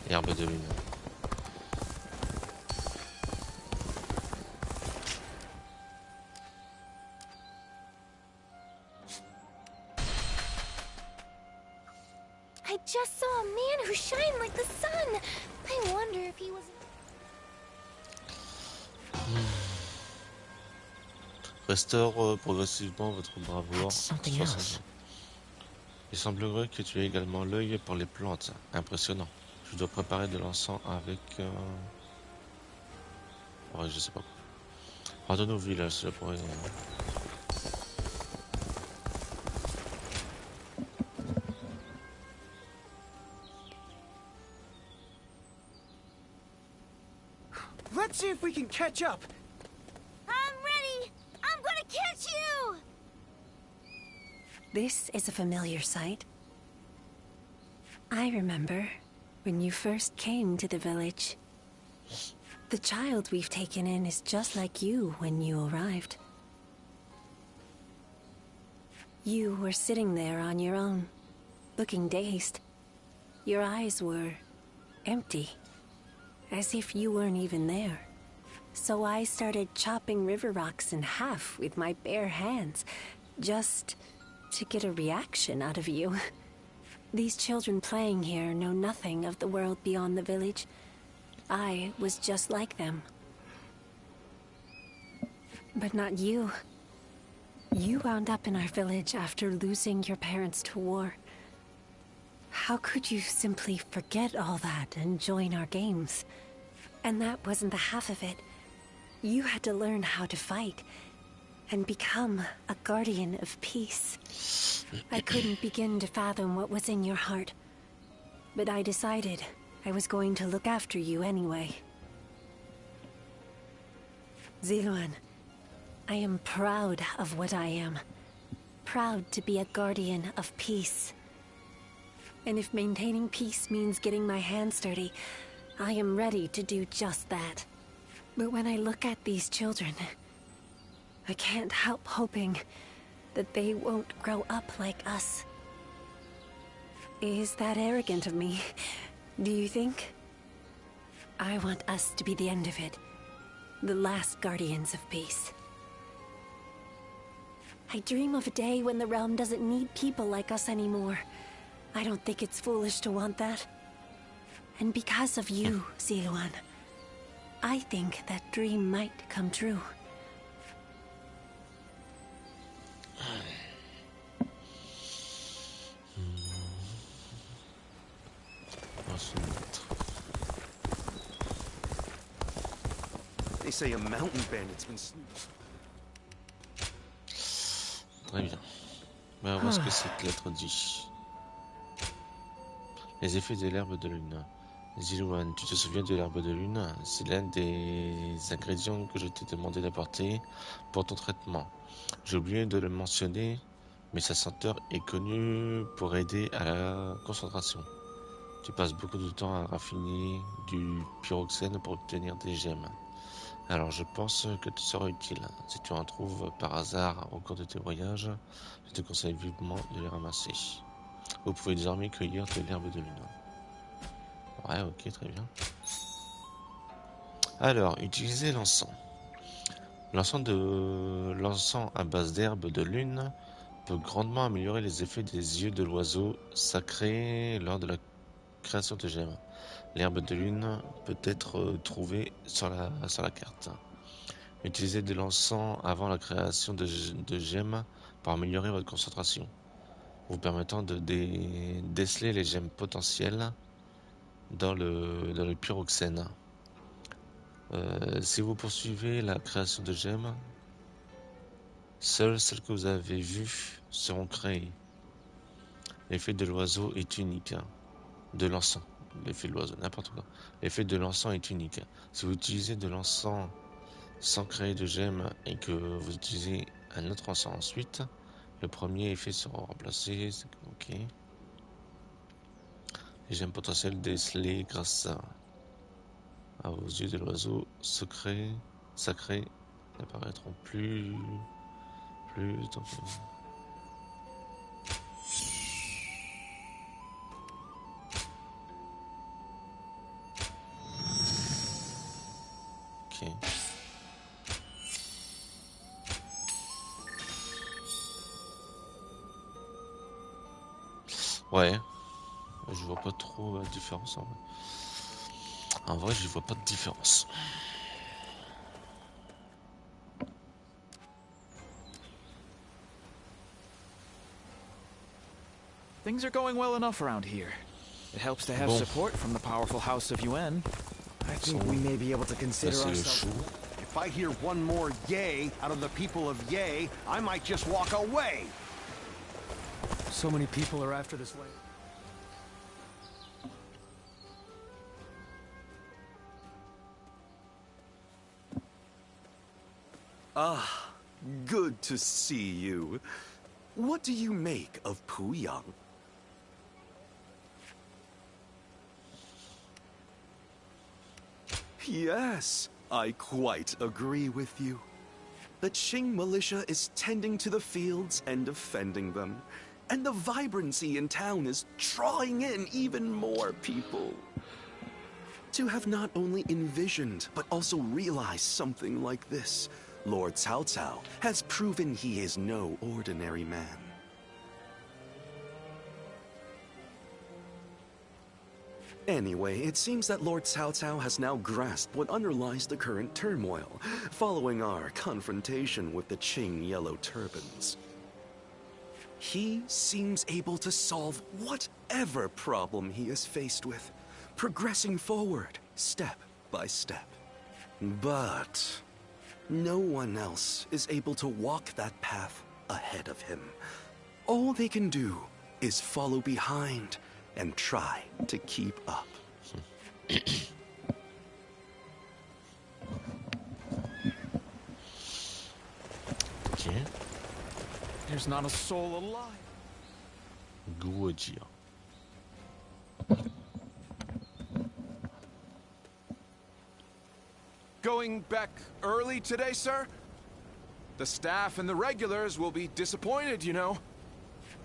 Herbe de lune. I just saw a man who shined like the sun. I wonder if he was... Restaure progressivement votre bravoure. Something else. Il semblerait que tu aies également l'œil pour les plantes. Impressionnant. Je dois préparer de l'encens avec... Ouais, je sais pas quoi. Retourne au village, ça pourrait... Let's see if we can catch up. I'm ready! I'm gonna catch you! This is a familiar sight. I remember when you first came to the village. The child we've taken in is just like you when you arrived. You were sitting there on your own, looking dazed. Your eyes were empty, as if you weren't even there. So I started chopping river rocks in half with my bare hands, just to get a reaction out of you. These children playing here know nothing of the world beyond the village. I was just like them. But not you. You wound up in our village after losing your parents to war. How could you simply forget all that and join our games? And that wasn't the half of it. You had to learn how to fight and become a guardian of peace. I couldn't begin to fathom what was in your heart, but I decided I was going to look after you anyway. Ziluan, I am proud of what I am. Proud to be a guardian of peace. And if maintaining peace means getting my hands dirty, I am ready to do just that. But when I look at these children, I can't help hoping that they won't grow up like us. Is that arrogant of me? Do you think? I want us to be the end of it. The last guardians of peace. I dream of a day when the realm doesn't need people like us anymore. I don't think it's foolish to want that. And because of you, Ziluan, I think that dream might come true. They say a mountain bandit's been... Très bien. On va voir ce que cette lettre dit. Les effets de l'herbe de lune. Ziluan, tu te souviens de l'herbe de lune? C'est l'un des ingrédients que je t'ai demandé d'apporter pour ton traitement. J'ai oublié de le mentionner, mais sa senteur est connue pour aider à la concentration. Tu passes beaucoup de temps à raffiner du pyroxène pour obtenir des gemmes. Alors je pense que tu seras utile. Si tu en trouves par hasard au cours de tes voyages, je te conseille vivement de les ramasser. Vous pouvez désormais cueillir de l'herbe de lune. Ouais, ok, très bien. Alors, utilisez l'encens. L'encens à base d'herbe de lune peut grandement améliorer les effets des yeux de l'oiseau sacré lors de la création de gemmes. L'herbe de lune peut être trouvée sur la carte. Utilisez de l'encens avant la création de gemmes pour améliorer votre concentration, vous permettant de déceler les gemmes potentielles dans le pyroxène. Si vous poursuivez la création de gemmes, seules celles que vous avez vues seront créées. L'effet de l'oiseau est unique. De l'encens. L'effet de l'oiseau, n'importe quoi. L'effet de l'encens est unique. Si vous utilisez de l'encens sans créer de gemmes et que vous utilisez un autre encens ensuite, le premier effet sera remplacé. Ok. Les gemmes potentielles décelées grâce à vos yeux de l'oiseau sacré n'apparaîtront plus tant que... Ouais. Je vois pas trop la différence en vrai. En vrai, je vois pas de différence. Things are going well enough around here. It helps to have support from the powerful House of Yuan. I think we may be able to consider ourselves... If I hear one more yay out of the people of Yay, I might just walk away. So many people are after this land. Ah, good to see you. What do you make of Puyang? Yes, I quite agree with you. The Qing militia is tending to the fields and defending them, and the vibrancy in town is drawing in even more people. To have not only envisioned, but also realized something like this, Lord Cao Cao has proven he is no ordinary man. Anyway, it seems that Lord Cao Cao has now grasped what underlies the current turmoil, following our confrontation with the Qing Yellow Turbans. He seems able to solve whatever problem he is faced with, progressing forward, step by step. But no one else is able to walk that path ahead of him. All they can do is follow behind and try to keep up. Okay. There's not a soul alive. Guojia. Going back early today, sir? The staff and the regulars will be disappointed, you know.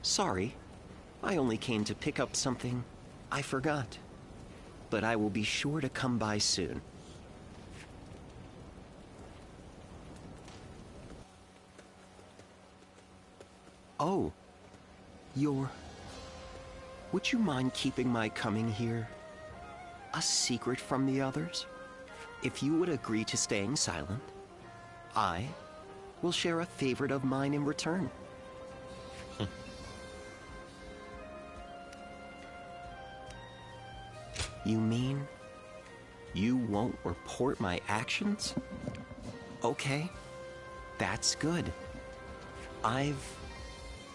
Sorry. I only came to pick up something I forgot. But I will be sure to come by soon. Oh. Would you mind keeping my coming here a secret from the others? If you would agree to staying silent, I will share a favorite of mine in return. You mean you won't report my actions? Okay, that's good. I've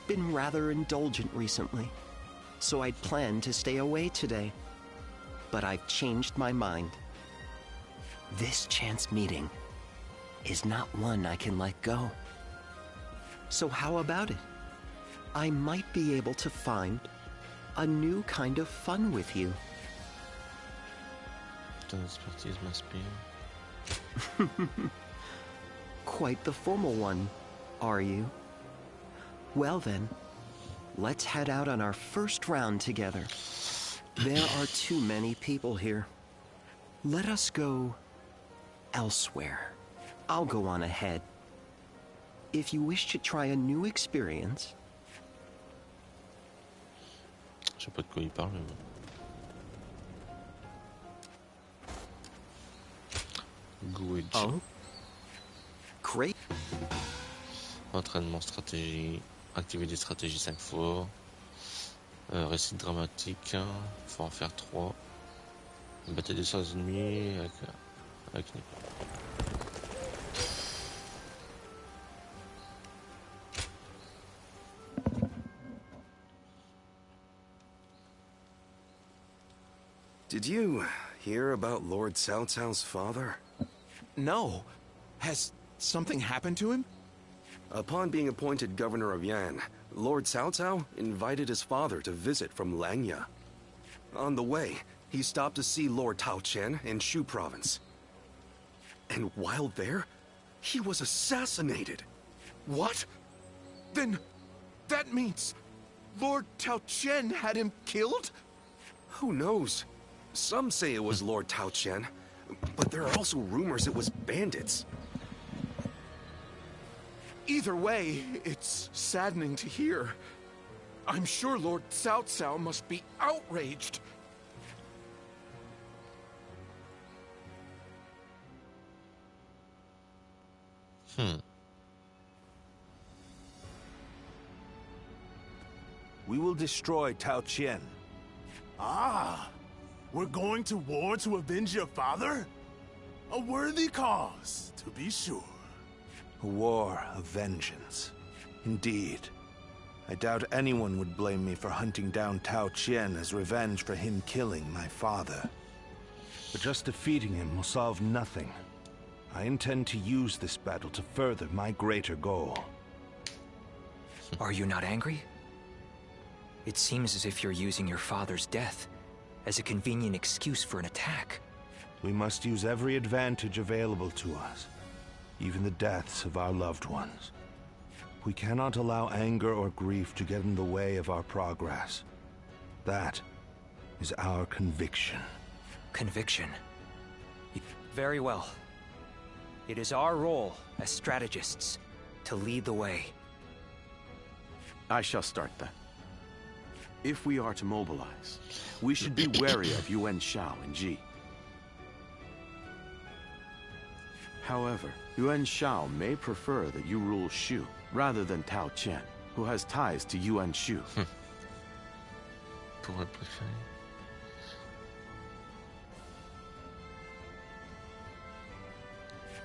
been rather indulgent recently, so I'd planned to stay away today. But I've changed my mind. This chance meeting is not one I can let go. So how about it? I might be able to find a new kind of fun with you. Quite the formal one, are you? Well then, let's head out on our first round together. There are too many people here. Let us go elsewhere. I'll go on ahead. If you wish to try a new experience... Je sais pas de quoi il parle. Guiji. Oh. Great. Entraînement stratégie. Activer des stratégies 5 fois. Récit dramatique. Faut en faire 3. Bataille des 100 ennemis avec Did you hear about Lord Cao Cao's father? No. Has something happened to him? Upon being appointed governor of Yan, Lord Cao Cao invited his father to visit from Langya. On the way, he stopped to see Lord Tao Chen in Shu province. And while there, he was assassinated. What? Then that means Lord Tao Chen had him killed? Who knows? Some say it was Lord Tao Chen, but there are also rumors it was bandits. Either way, it's saddening to hear. I'm sure Lord Cao Cao must be outraged. We will destroy Tao Qian. Ah, we're going to war to avenge your father? A worthy cause, to be sure. A war of vengeance. Indeed. I doubt anyone would blame me for hunting down Tao Qian as revenge for him killing my father. But just defeating him will solve nothing. I intend to use this battle to further my greater goal. Are you not angry? It seems as if you're using your father's death as a convenient excuse for an attack. We must use every advantage available to us, even the deaths of our loved ones. We cannot allow anger or grief to get in the way of our progress. That is our conviction. Conviction? Very well. It is our role as strategists to lead the way. I shall start then. If we are to mobilize, we should be wary of Yuan Shao and Ji. However, Yuan Shao may prefer that you rule Shu rather than Tao Qian, who has ties to Yuan Shu. Pourrait préférer.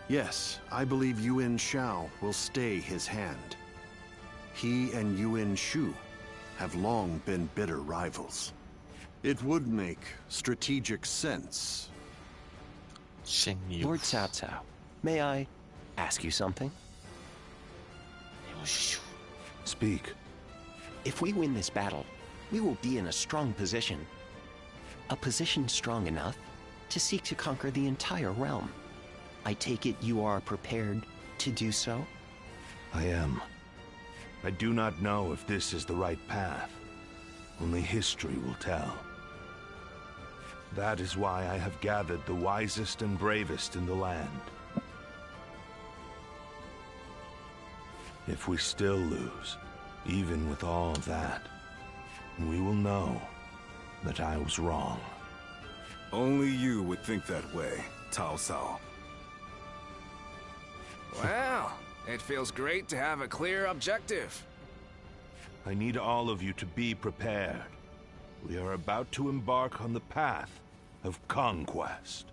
Yes, I believe Yuan Shao will stay his hand. He and Yuan Shu have long been bitter rivals. It would make strategic sense. Lord Cao Cao, may I ask you something? Speak. If we win this battle, we will be in a strong position. A position strong enough to seek to conquer the entire realm. I take it you are prepared to do so? I am. I do not know if this is the right path. Only history will tell. That is why I have gathered the wisest and bravest in the land. If we still lose, even with all that, we will know that I was wrong. Only you would think that way, Cao Cao. Well, it feels great to have a clear objective. I need all of you to be prepared. We are about to embark on the path of conquest.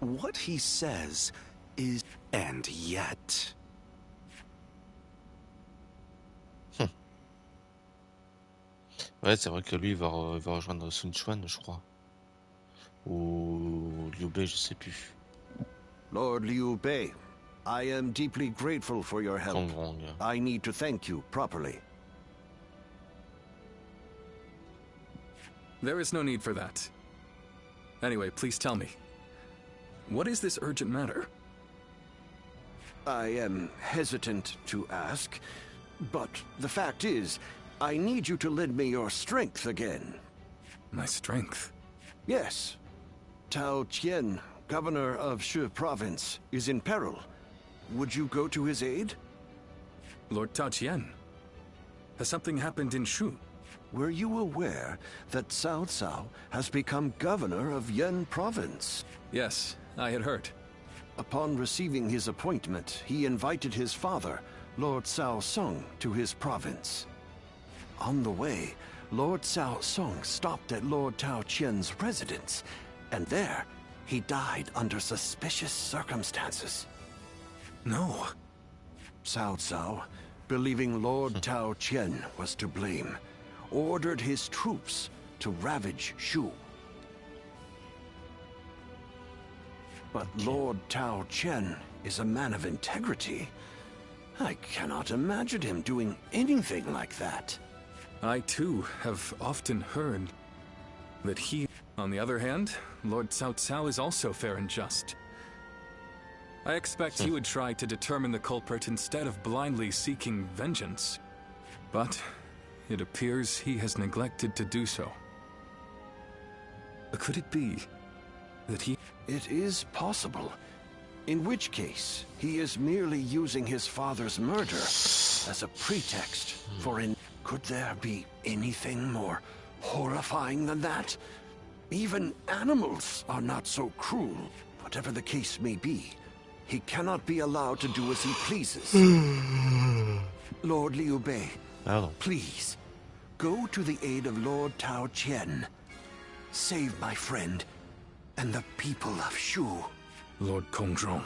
What he says is... And yet... Ouais, c'est vrai que lui, il va rejoindre Sun Quan, je crois. Ou Liu Bei, je sais plus. Lord Liu Bei, I am deeply grateful for your help. I need to thank you properly. There is no need for that. Anyway, please tell me. What is this urgent matter? I am hesitant to ask, but the fact is, I need you to lend me your strength again. My strength? Yes. Tao Qian, governor of Shu province, is in peril. Would you go to his aid? Lord Tao Qian? Has something happened in Shu? Were you aware that Cao Cao has become governor of Yan province? Yes, I had heard. Upon receiving his appointment, he invited his father, Lord Cao Song, to his province. On the way, Lord Cao Song stopped at Lord Tao Qian's residence, and there, he died under suspicious circumstances. No. Cao Cao, believing Lord Tao Qian was to blame, ordered his troops to ravage Shu. But Lord Tao Qian is a man of integrity. I cannot imagine him doing anything like that. I, too, have often heard that he... On the other hand, Lord Cao Cao is also fair and just. I expect he would try to determine the culprit instead of blindly seeking vengeance. But it appears he has neglected to do so. Could it be that he... It is possible, In which case, he is merely using his father's murder as a pretext for Could there be anything more horrifying than that? Even animals are not so cruel. Whatever the case may be, he cannot be allowed to do as he pleases. Lord Liu Bei, please, go to the aid of Lord Tao Qian. Save my friend and the people of Shu. Lord Kongzhong.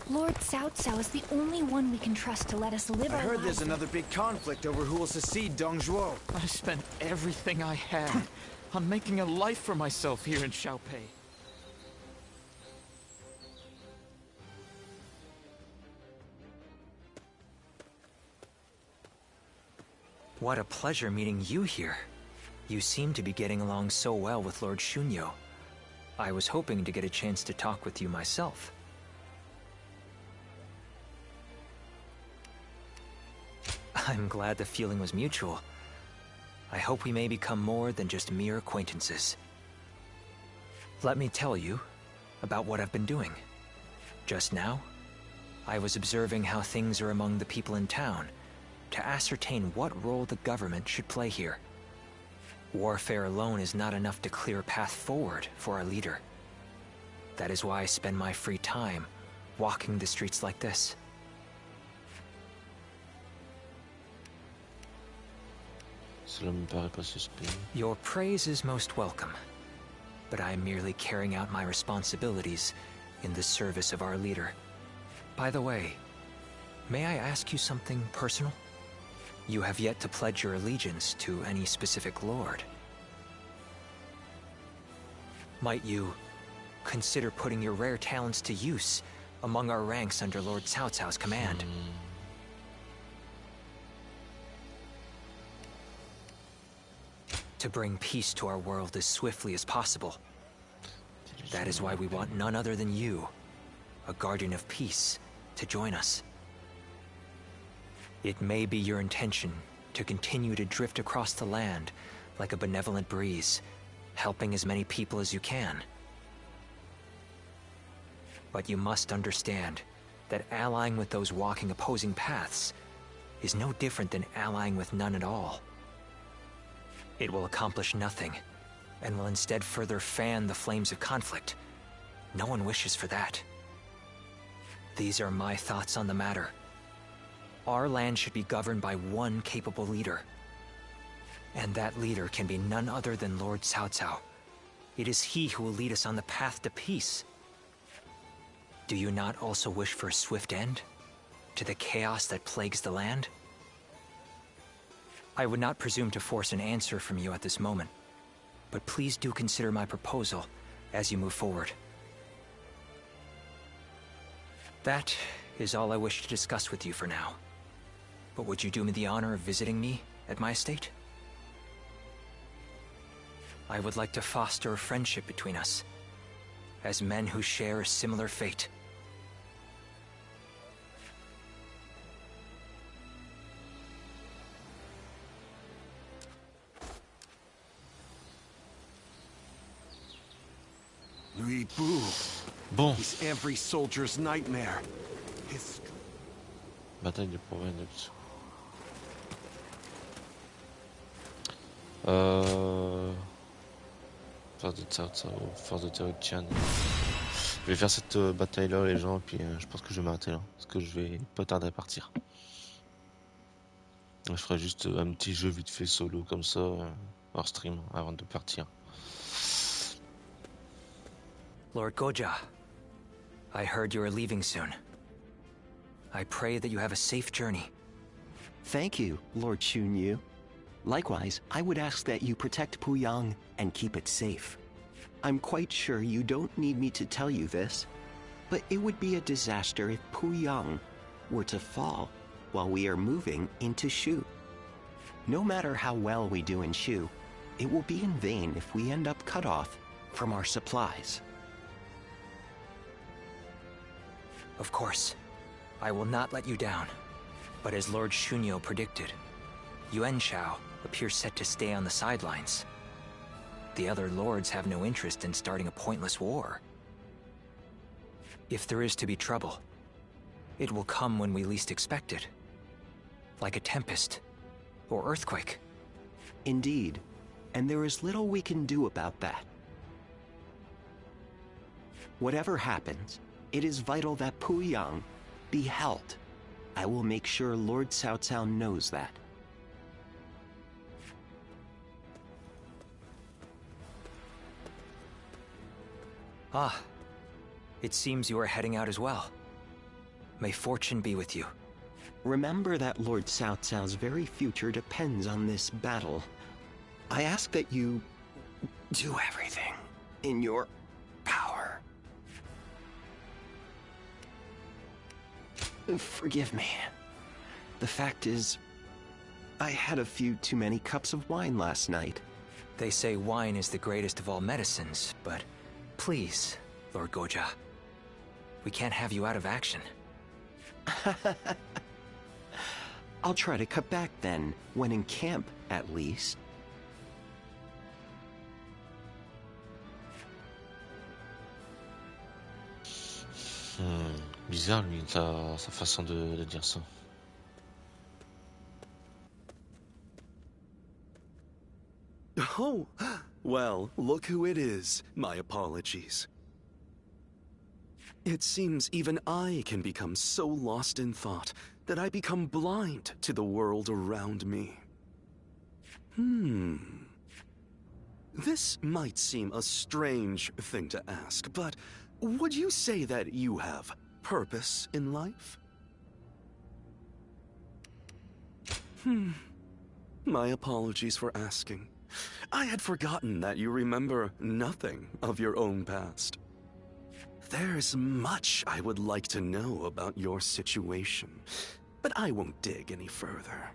Lord Cao Cao is the only one we can trust to let us live I our heard lives. there's another big conflict over who will succeed Dong Zhuo. I spent everything I had on making a life for myself here in Xiaopei. What a pleasure meeting you here. You seem to be getting along so well with Lord Shunyo. I was hoping to get a chance to talk with you myself. I'm glad the feeling was mutual. I hope we may become more than just mere acquaintances. Let me tell you about what I've been doing. Just now, I was observing how things are among the people in town to ascertain what role the government should play here. Warfare alone is not enough to clear a path forward for our leader. That is why I spend my free time walking the streets like this. Cela me paraît pas suspect. Your praise is most welcome, but I am merely carrying out my responsibilities in the service of our leader. By the way, may I ask you something personal? You have yet to pledge your allegiance to any specific lord. Might you consider putting your rare talents to use among our ranks under Lord Cao Cao's command? To bring peace to our world as swiftly as possible. That is why we want none other than you, a guardian of peace, to join us. It may be your intention to continue to drift across the land like a benevolent breeze, helping as many people as you can. But you must understand that allying with those walking opposing paths is no different than allying with none at all. It will accomplish nothing, and will instead further fan the flames of conflict. No one wishes for that. These are my thoughts on the matter. Our land should be governed by one capable leader. And that leader can be none other than Lord Cao Cao. It is he who will lead us on the path to peace. Do you not also wish for a swift end to the chaos that plagues the land? I would not presume to force an answer from you at this moment, but please do consider my proposal as you move forward. That is all I wish to discuss with you for now. But would you do me the honor of visiting me at my estate? I would like to foster a friendship between us, as men who share a similar fate. Lui Bu. Bon. He's every soldier's nightmare. His... Bataille de province. Force de Cao Cao, force de Tao Qian. Je vais faire cette bataille là les gens, et puis je pense que je vais m'arrêter là, parce que je vais pas tarder à partir. Je ferai juste un petit jeu vite fait solo comme ça, hors stream, avant de partir. Lord Goja, I heard you are leaving soon. I pray that you have a safe journey. Thank you, Lord Xunyu. Likewise, I would ask that you protect Puyang and keep it safe. I'm quite sure you don't need me to tell you this, but it would be a disaster if Puyang were to fall while we are moving into Shu. No matter how well we do in Shu, it will be in vain if we end up cut off from our supplies. Of course. I will not let you down. But as Lord Shunyo predicted, Yuan Shao appears set to stay on the sidelines. The other lords have no interest in starting a pointless war. If there is to be trouble, it will come when we least expect it. Like a tempest or earthquake. Indeed, and there is little we can do about that. Whatever happens, it is vital that Puyang be held. I will make sure Lord Cao Cao knows that. Ah, it seems you are heading out as well. May fortune be with you. Remember that Lord Cao Cao's very future depends on this battle. I ask that you do everything in your power. Forgive me. The fact is, I had a few too many cups of wine last night. They say wine is the greatest of all medicines, but please, Lord Goja, we can't have you out of action. I'll try to cut back then, when in camp, at least. Bizarre, lui, sa façon de dire ça. Oh, well, look who it is. My apologies. It seems even I can become so lost in thought that I become blind to the world around me. This might seem a strange thing to ask, but would you say that you have purpose in life? My apologies for asking. I had forgotten that you remember nothing of your own past. There's much I would like to know about your situation, but I won't dig any further.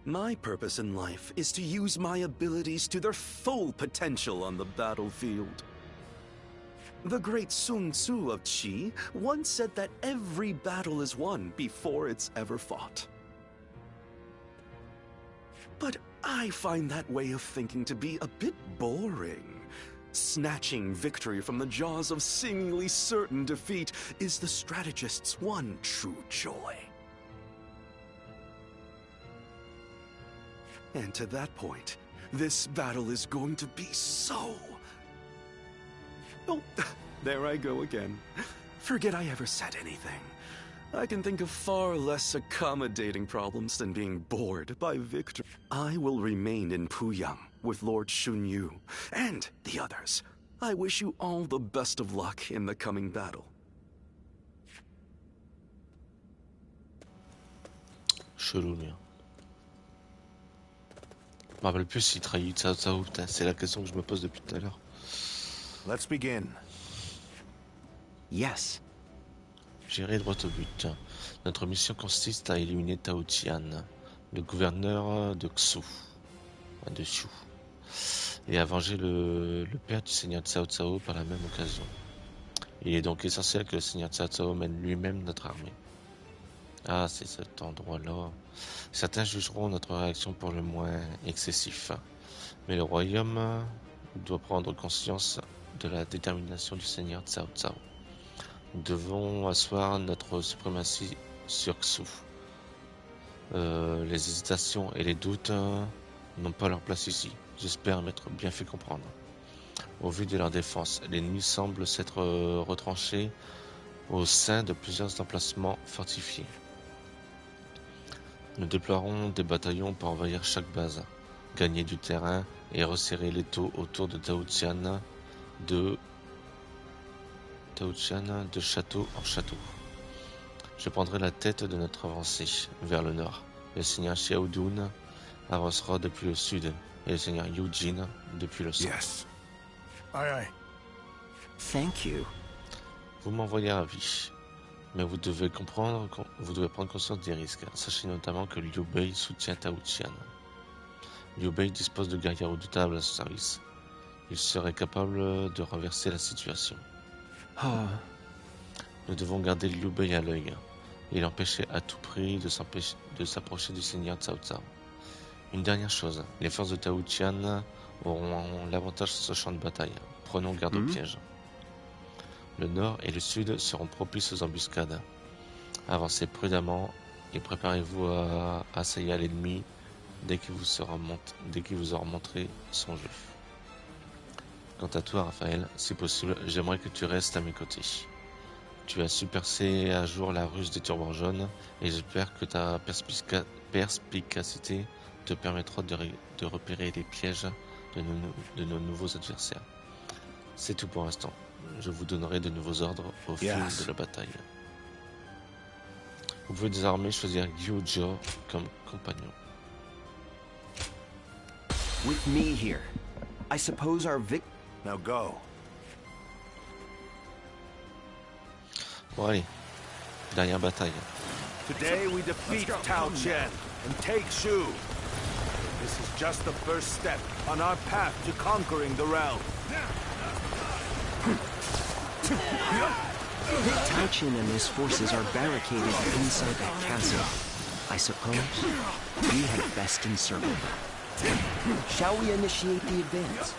My purpose in life is to use my abilities to their full potential on the battlefield. The great Sun Tzu of Qi once said that every battle is won before it's ever fought. But I find that way of thinking to be a bit boring. Snatching victory from the jaws of seemingly certain defeat is the strategist's one true joy. And to that point, this battle is going to be so... Oh, there I go again. Forget I ever said anything. I can think of far less accommodating problems than being bored by victory. I will remain in Puyang with Lord Shunyu and the others. I wish you all the best of luck in the coming battle. Chelou, lui. Je me rappelle plus s'il trahit Cao Cao, putain, c'est la question que je me pose depuis tout à l'heure. Let's begin. Yes. J'irai droit au but. Notre mission consiste à éliminer Tao Tian, le gouverneur de Xu, et à venger le père du seigneur Cao Cao par la même occasion. Il est donc essentiel que le seigneur Cao Cao mène lui-même notre armée. Ah, c'est cet endroit-là. Certains jugeront notre réaction pour le moins excessif, mais le royaume doit prendre conscience de la détermination du seigneur Cao Cao. Nous devons asseoir notre suprématie sur Xu. Les hésitations et les doutes n'ont pas leur place ici. J'espère m'être bien fait comprendre. Au vu de leur défense, l'ennemi semble s'être retranché au sein de plusieurs emplacements fortifiés. Nous déploierons des bataillons pour envahir chaque base, gagner du terrain et resserrer l'étau autour de Tao Tian de château en château. Je prendrai la tête de notre avancée vers le nord. Le seigneur Xiaodun avancera depuis le sud et le seigneur Yujin depuis le centre. Yes. Aye, aye. Thank you. Vous m'envoyez à vie, mais vous devez prendre conscience des risques. Sachez notamment que Liu Bei soutient Tao Tian. Liu Bei dispose de guerriers redoutables à son service. Il serait capable de renverser la situation. Nous devons garder Liu Bei à l'œil. Il empêchait à tout prix de s'approcher du seigneur Cao Cao. Une dernière chose, les forces de Tao Tian auront l'avantage sur ce champ de bataille. Prenons garde aux pièges. Le nord et le sud seront propices aux embuscades. Avancez prudemment et préparez-vous à assaillir l'ennemi dès qu'il vous aura montré son jeu. Quant à toi, Raphaël, si possible, j'aimerais que tu restes à mes côtés. Tu as su percer à jour la ruse des turbans jaunes et j'espère que ta perspicacité te permettra de repérer les pièges de nos nouveaux adversaires. C'est tout pour l'instant. Je vous donnerai de nouveaux ordres au fil de la bataille. Vous pouvez désormais choisir Gyujo comme compagnon. With me here, I suppose our Now go. Bon allez, dernière bataille. Today we defeat Tao Chen and take Shu. This is just the first step on our path to conquering the realm. Tao Chen and his forces are barricaded inside that castle. I suppose we had best encircle them. Shall we initiate the advance?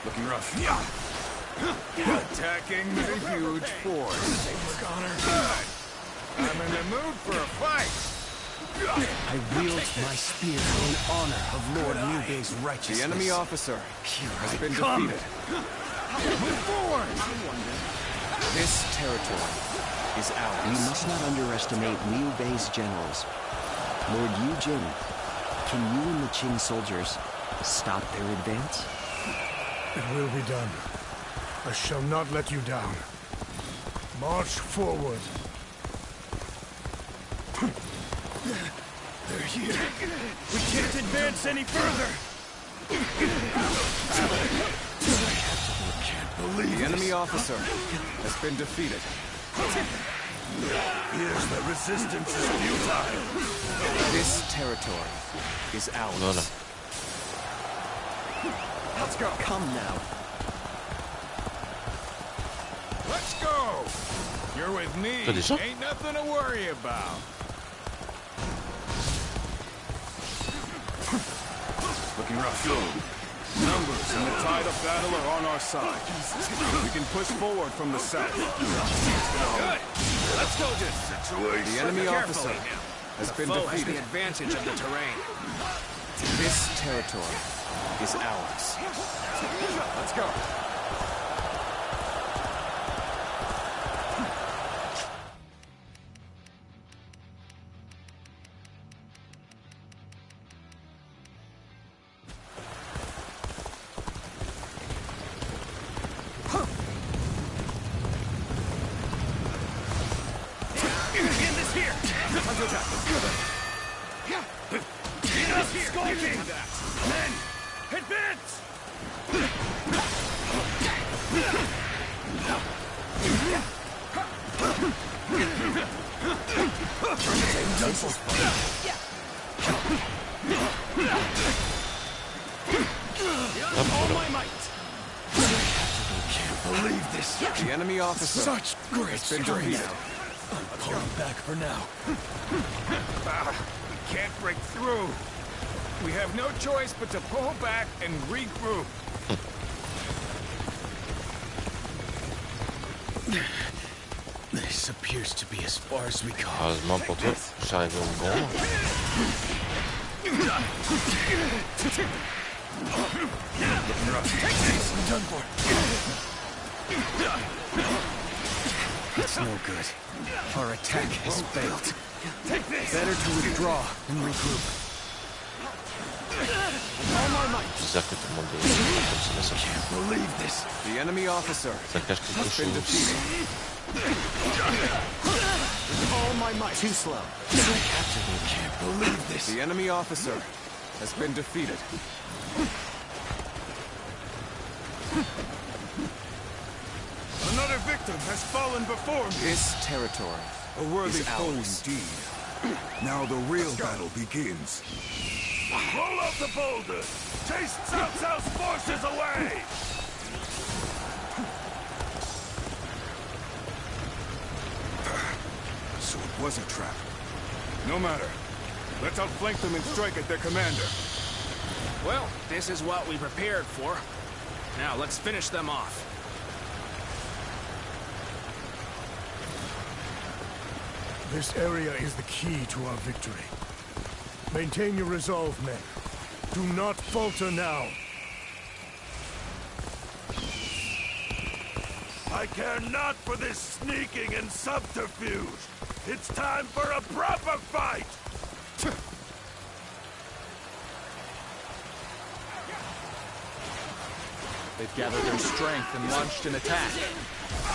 Looking rough. Attacking with a huge force. Good. I'm in the mood for a fight. I wield my spear in honor of Lord Liu's righteousness. The enemy officer has been defeated. Move forward! This territory is ours. We must not underestimate Liu Bei's generals. Lord Yu Jin, can you and the Qing soldiers stop their advance? It will be done. I shall not let you down. March forward. They're here. We can't advance any further. The enemy officer has been defeated. Here's the resistance is futile. This territory is ours. Voilà. Let's go. Come now. Let's go. You're with me. Ain't nothing to worry about. Looking rough. Numbers and the tide of battle are on our side. We can push forward from the south. Good. Let's go, The enemy officer has been foe has defeated. the advantage of the terrain. This territory is ours. Let's go. The enemy officer Such great has been strength. defeated. I'm pulling back for now. We can't break through. We have no choice but to pull back and regroup. This appears to be as far as we go. Heureusement pour toi, j'arrive au bon moment. Done for. It's no good. Our attack has failed. Better to withdraw and regroup. All my might. J'espère que tout le monde est comme ça. Can't believe this. The enemy officer Ça cache quelque has been chose. defeated. All my might. Too slow. Captain, can't believe this. The enemy officer has been defeated. Another victim has fallen before me. This territory A worthy is foe ours. indeed. Now the real battle begins. Roll up the boulder! Chase Cao Cao's forces away! So it was a trap. No matter. Let's outflank them and strike at their commander. Well, this is what we prepared for. Now, let's finish them off. This area is the key to our victory. Maintain your resolve, men. Do not falter now. I care not for this sneaking and subterfuge. It's time for a proper fight! They've gathered their strength and launched an attack.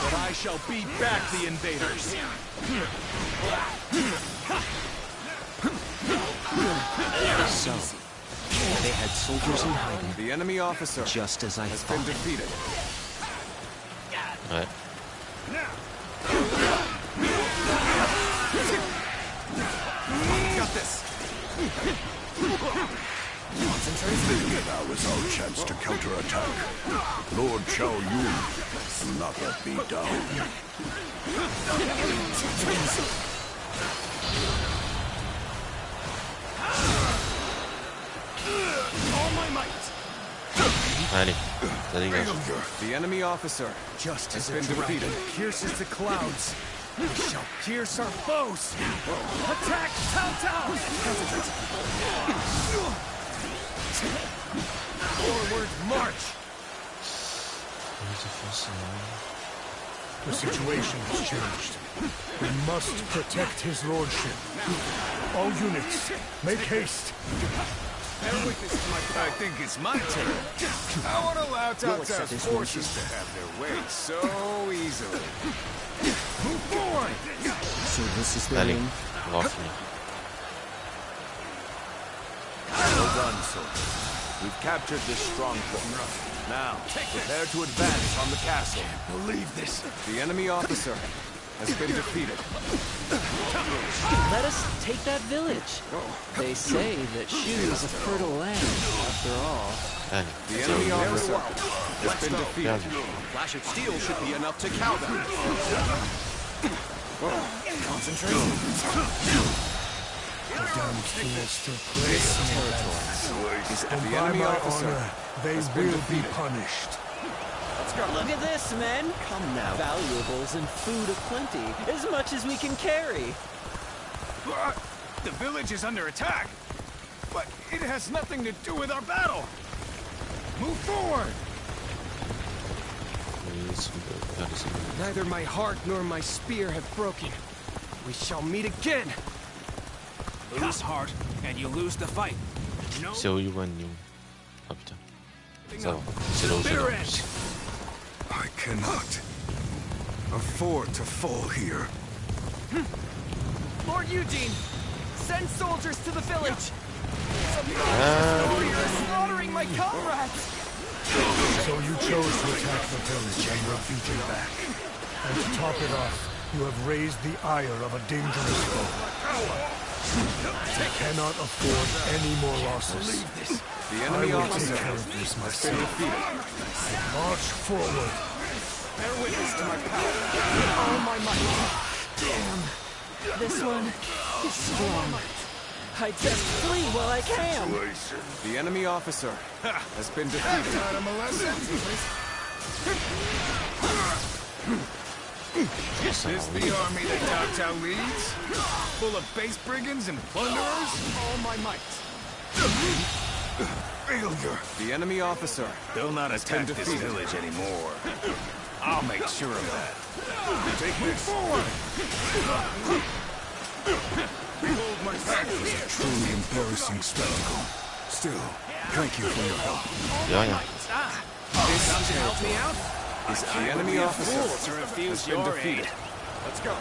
But I shall beat back the invaders. So, they had soldiers in hiding. The enemy officer, just as I has thought, been defeated. Ouais. Got this. Now is our chance to counterattack. Lord Xiao Yun will not let me down. All my might. Allez, ça dégage. The enemy officer Just has as been a dragon defeated. pierces the clouds, we shall pierce our foes. Attack Cao Cao! Forward march! The situation has changed. We must protect his lordship. All units, make haste. I think it's my turn. I won't allow Cao Cao's forces to have their way so easily. Move forward! So this is the Allez, ring. on va finir. Well done, soldier. We've captured this stronghold. Now, prepare to advance on the castle. Believe this. The enemy officer has been defeated. Let us take that village. They say that Shu is a fertile land, after all. Allez, The enemy officer has been defeated. Flash of steel should be enough to cow them. Concentrate. The damned fools still play in territory. The And by enemy my officer honor, they has been will be defeated. punished. Look at this, men. Come now. Valuables and food aplenty, as much as we can carry. The village is under attack, but it has nothing to do with our battle. Move forward! Neither my heart nor my spear have broken. We shall meet again. Lose heart, and you lose the fight. C'est au Yuan Yu. Ah putain. Ça va. C'est là où c'est là, en plus. I cannot afford to fall here. Lord Eugene, send soldiers to the village. You're slaughtering my comrades. So you chose to attack the village and you're beaten back. And to top it off, you have raised the ire of a dangerous foe. I cannot afford any more losses. The I enemy will officer take care of this has been myself. defeated. March forward. Bear witness to my power. All my might. Damn. This one is strong. I just flee while I can. The enemy officer has been defeated. Is this the army that Cao Cao leads? Full of base brigands and plunderers? All my might. Failure. The enemy officer They'll not has attack been this defeated. village anymore. I'll make sure of that. Take this. Forward! Behold my tactics. A truly embarrassing spectacle. Still, thank you for your help. De rien. This to help me out? The enemy officer Fool to refuse has been your defeated. aid. Let's go.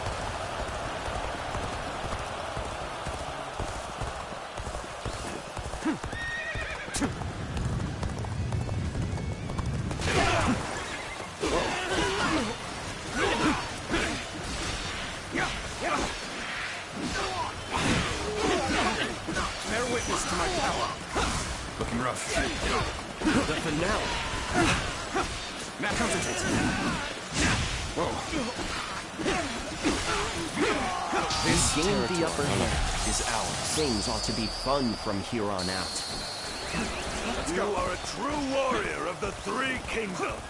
Bear witness to my power. Looking rough. The finale. Now concentrate. Whoa. This gained the upper hand is ours. Things ought to be fun from here on out. You are a true warrior of the Three Kingdoms.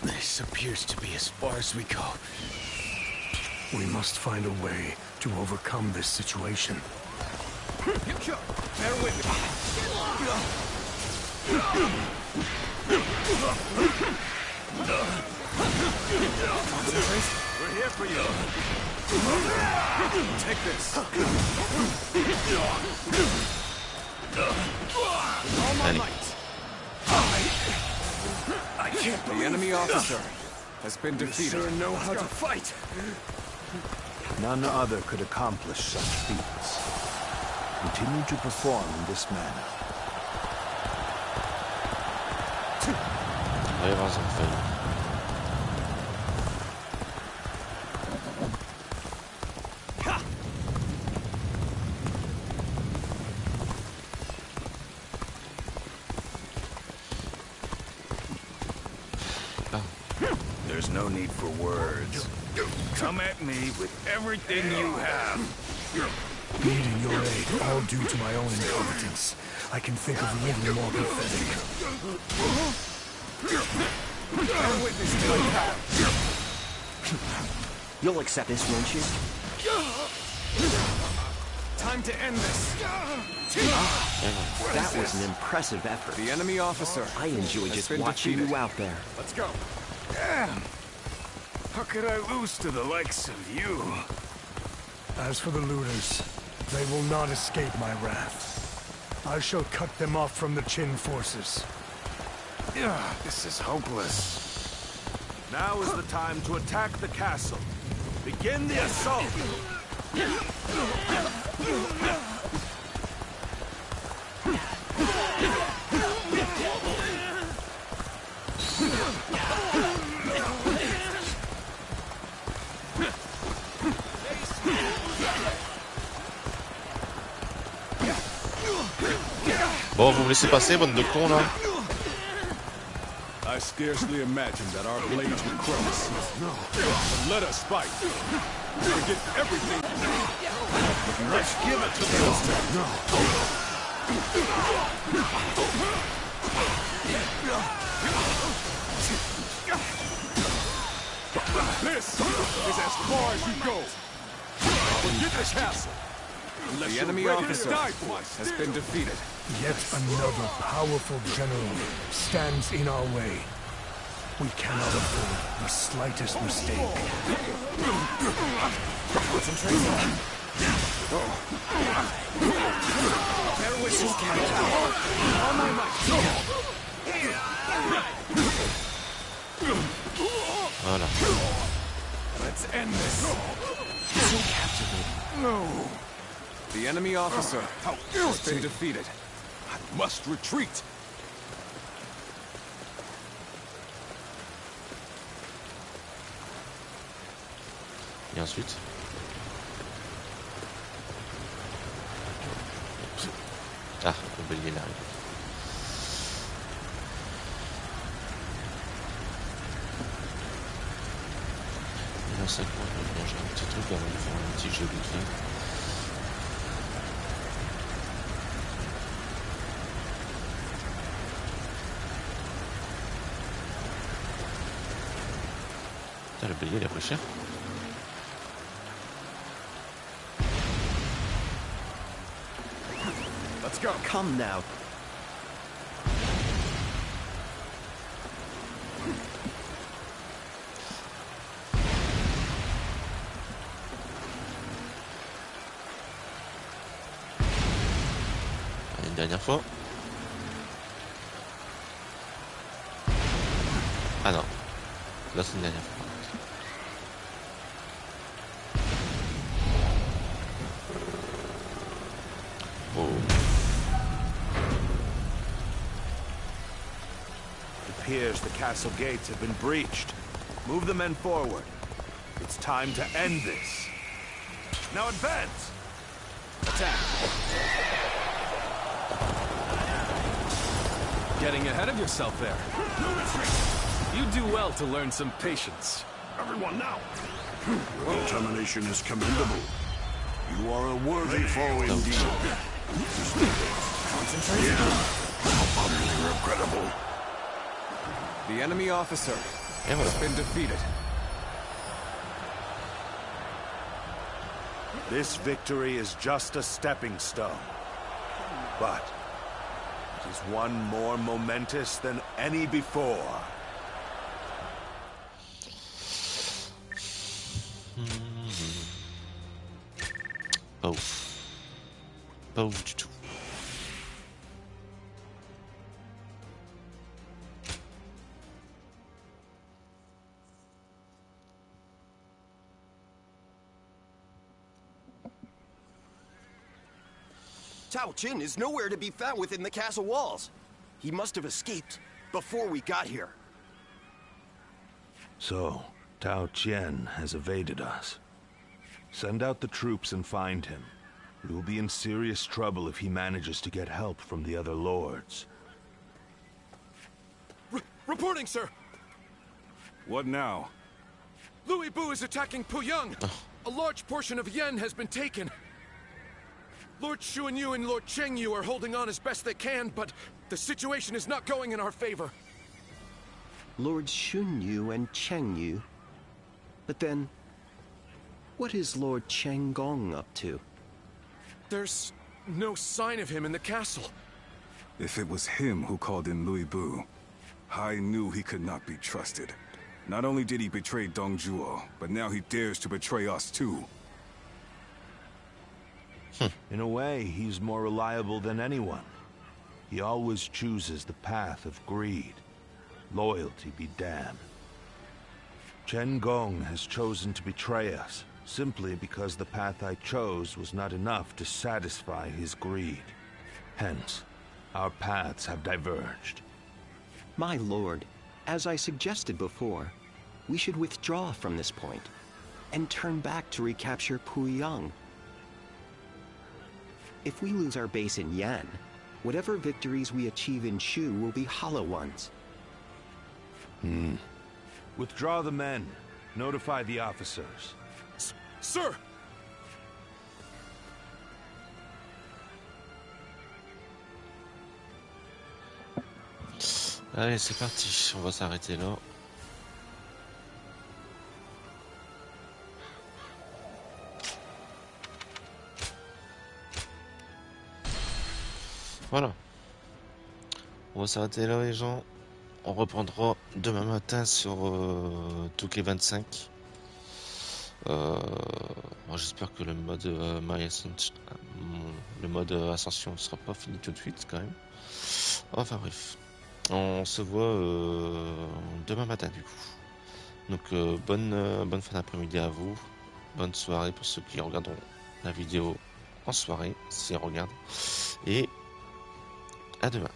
This appears to be as far as we go. We must find a way to overcome this situation. Bear with me. Concentrate. We're here for you. Take this. All my might. I can't believe the enemy officer has been defeated. You sure know how to fight. None other could accomplish such feats. Continue to perform in this manner. There's no need for words. Come at me with everything you have. Needing your aid, all due to my own incompetence. I can think of little more pathetic. You'll accept this, won't you? Time to end this. That was an impressive effort. The enemy officer. I enjoy just watching you out there. Let's go. Damn. How could I lose to the likes of you? As for the looters, they will not escape my wrath. I shall cut them off from the Qin forces. This is hopeless. Now is the time to attack the castle. Begin the assault! Bon, vous me laissez passer, bande de cons, là. I scarcely imagined that our blades would cross. No. But let us fight. Forget everything. Let's give it to them. No. This is as far as you go. Forget this castle. The enemy officer has been defeated. Yet another powerful general stands in our way. We cannot afford the slightest mistake. Concentrate. Bear with me. All my might. Voilà. Let's end this. So captivating. No. The enemy officer has been defeated. I must retreat. Et ensuite ah, le bélier il arrive. Il a 5 points pour manger un petit truc avant de faire un petit jeu vite fait. Putain, le bélier il a pris cher. Let's go. Come now. Allez, une dernière fois. Ah non. Là c'est une dernière fois. It appears the castle gates have been breached. Move the men forward. It's time to end this. Now advance! Attack! getting ahead of yourself there. You do well to learn some patience. Everyone now! Your determination is commendable. You are a worthy foe indeed. Concentrate. Yeah. Utterly regrettable. The enemy officer has been defeated. This victory is just a stepping stone. But it is one more momentous than any before. Oh. Pas ouf du tout. Tao Chin is nowhere to be found within the castle walls. He must have escaped before we got here. So, Tao Qian has evaded us. Send out the troops and find him. We will be in serious trouble if he manages to get help from the other lords. Reporting, sir! What now? Louis Bu is attacking Puyang. A large portion of Yen has been taken. Lord Xuanyu and Lord Chengyu are holding on as best they can, but the situation is not going in our favor. Lord Xunyu and Chengyu? But then, what is Lord Chenggong up to? There's no sign of him in the castle. If it was him who called in Louis Bu, I knew he could not be trusted. Not only did he betray Dongzhuo, but now he dares to betray us too. In a way, he's more reliable than anyone. He always chooses the path of greed. Loyalty be damned. Chen Gong has chosen to betray us, simply because the path I chose was not enough to satisfy his greed. Hence, our paths have diverged. My lord, as I suggested before, we should withdraw from this point and turn back to recapture Puyang. If we lose our base in Yan, whatever victories we achieve in Shu will be hollow ones. Withdraw the men. Notify the officers. Sir! Allez, c'est parti. On va s'arrêter là. Voilà. On va s'arrêter là, les gens. On reprendra demain matin sur Touquet 25. Moi, j'espère que le mode le mode ascension ne sera pas fini tout de suite quand même. Enfin bref. On se voit demain matin du coup. Donc bonne fin d'après-midi à vous. Bonne soirée pour ceux qui regarderont la vidéo en soirée, s'ils regardent. Et à demain.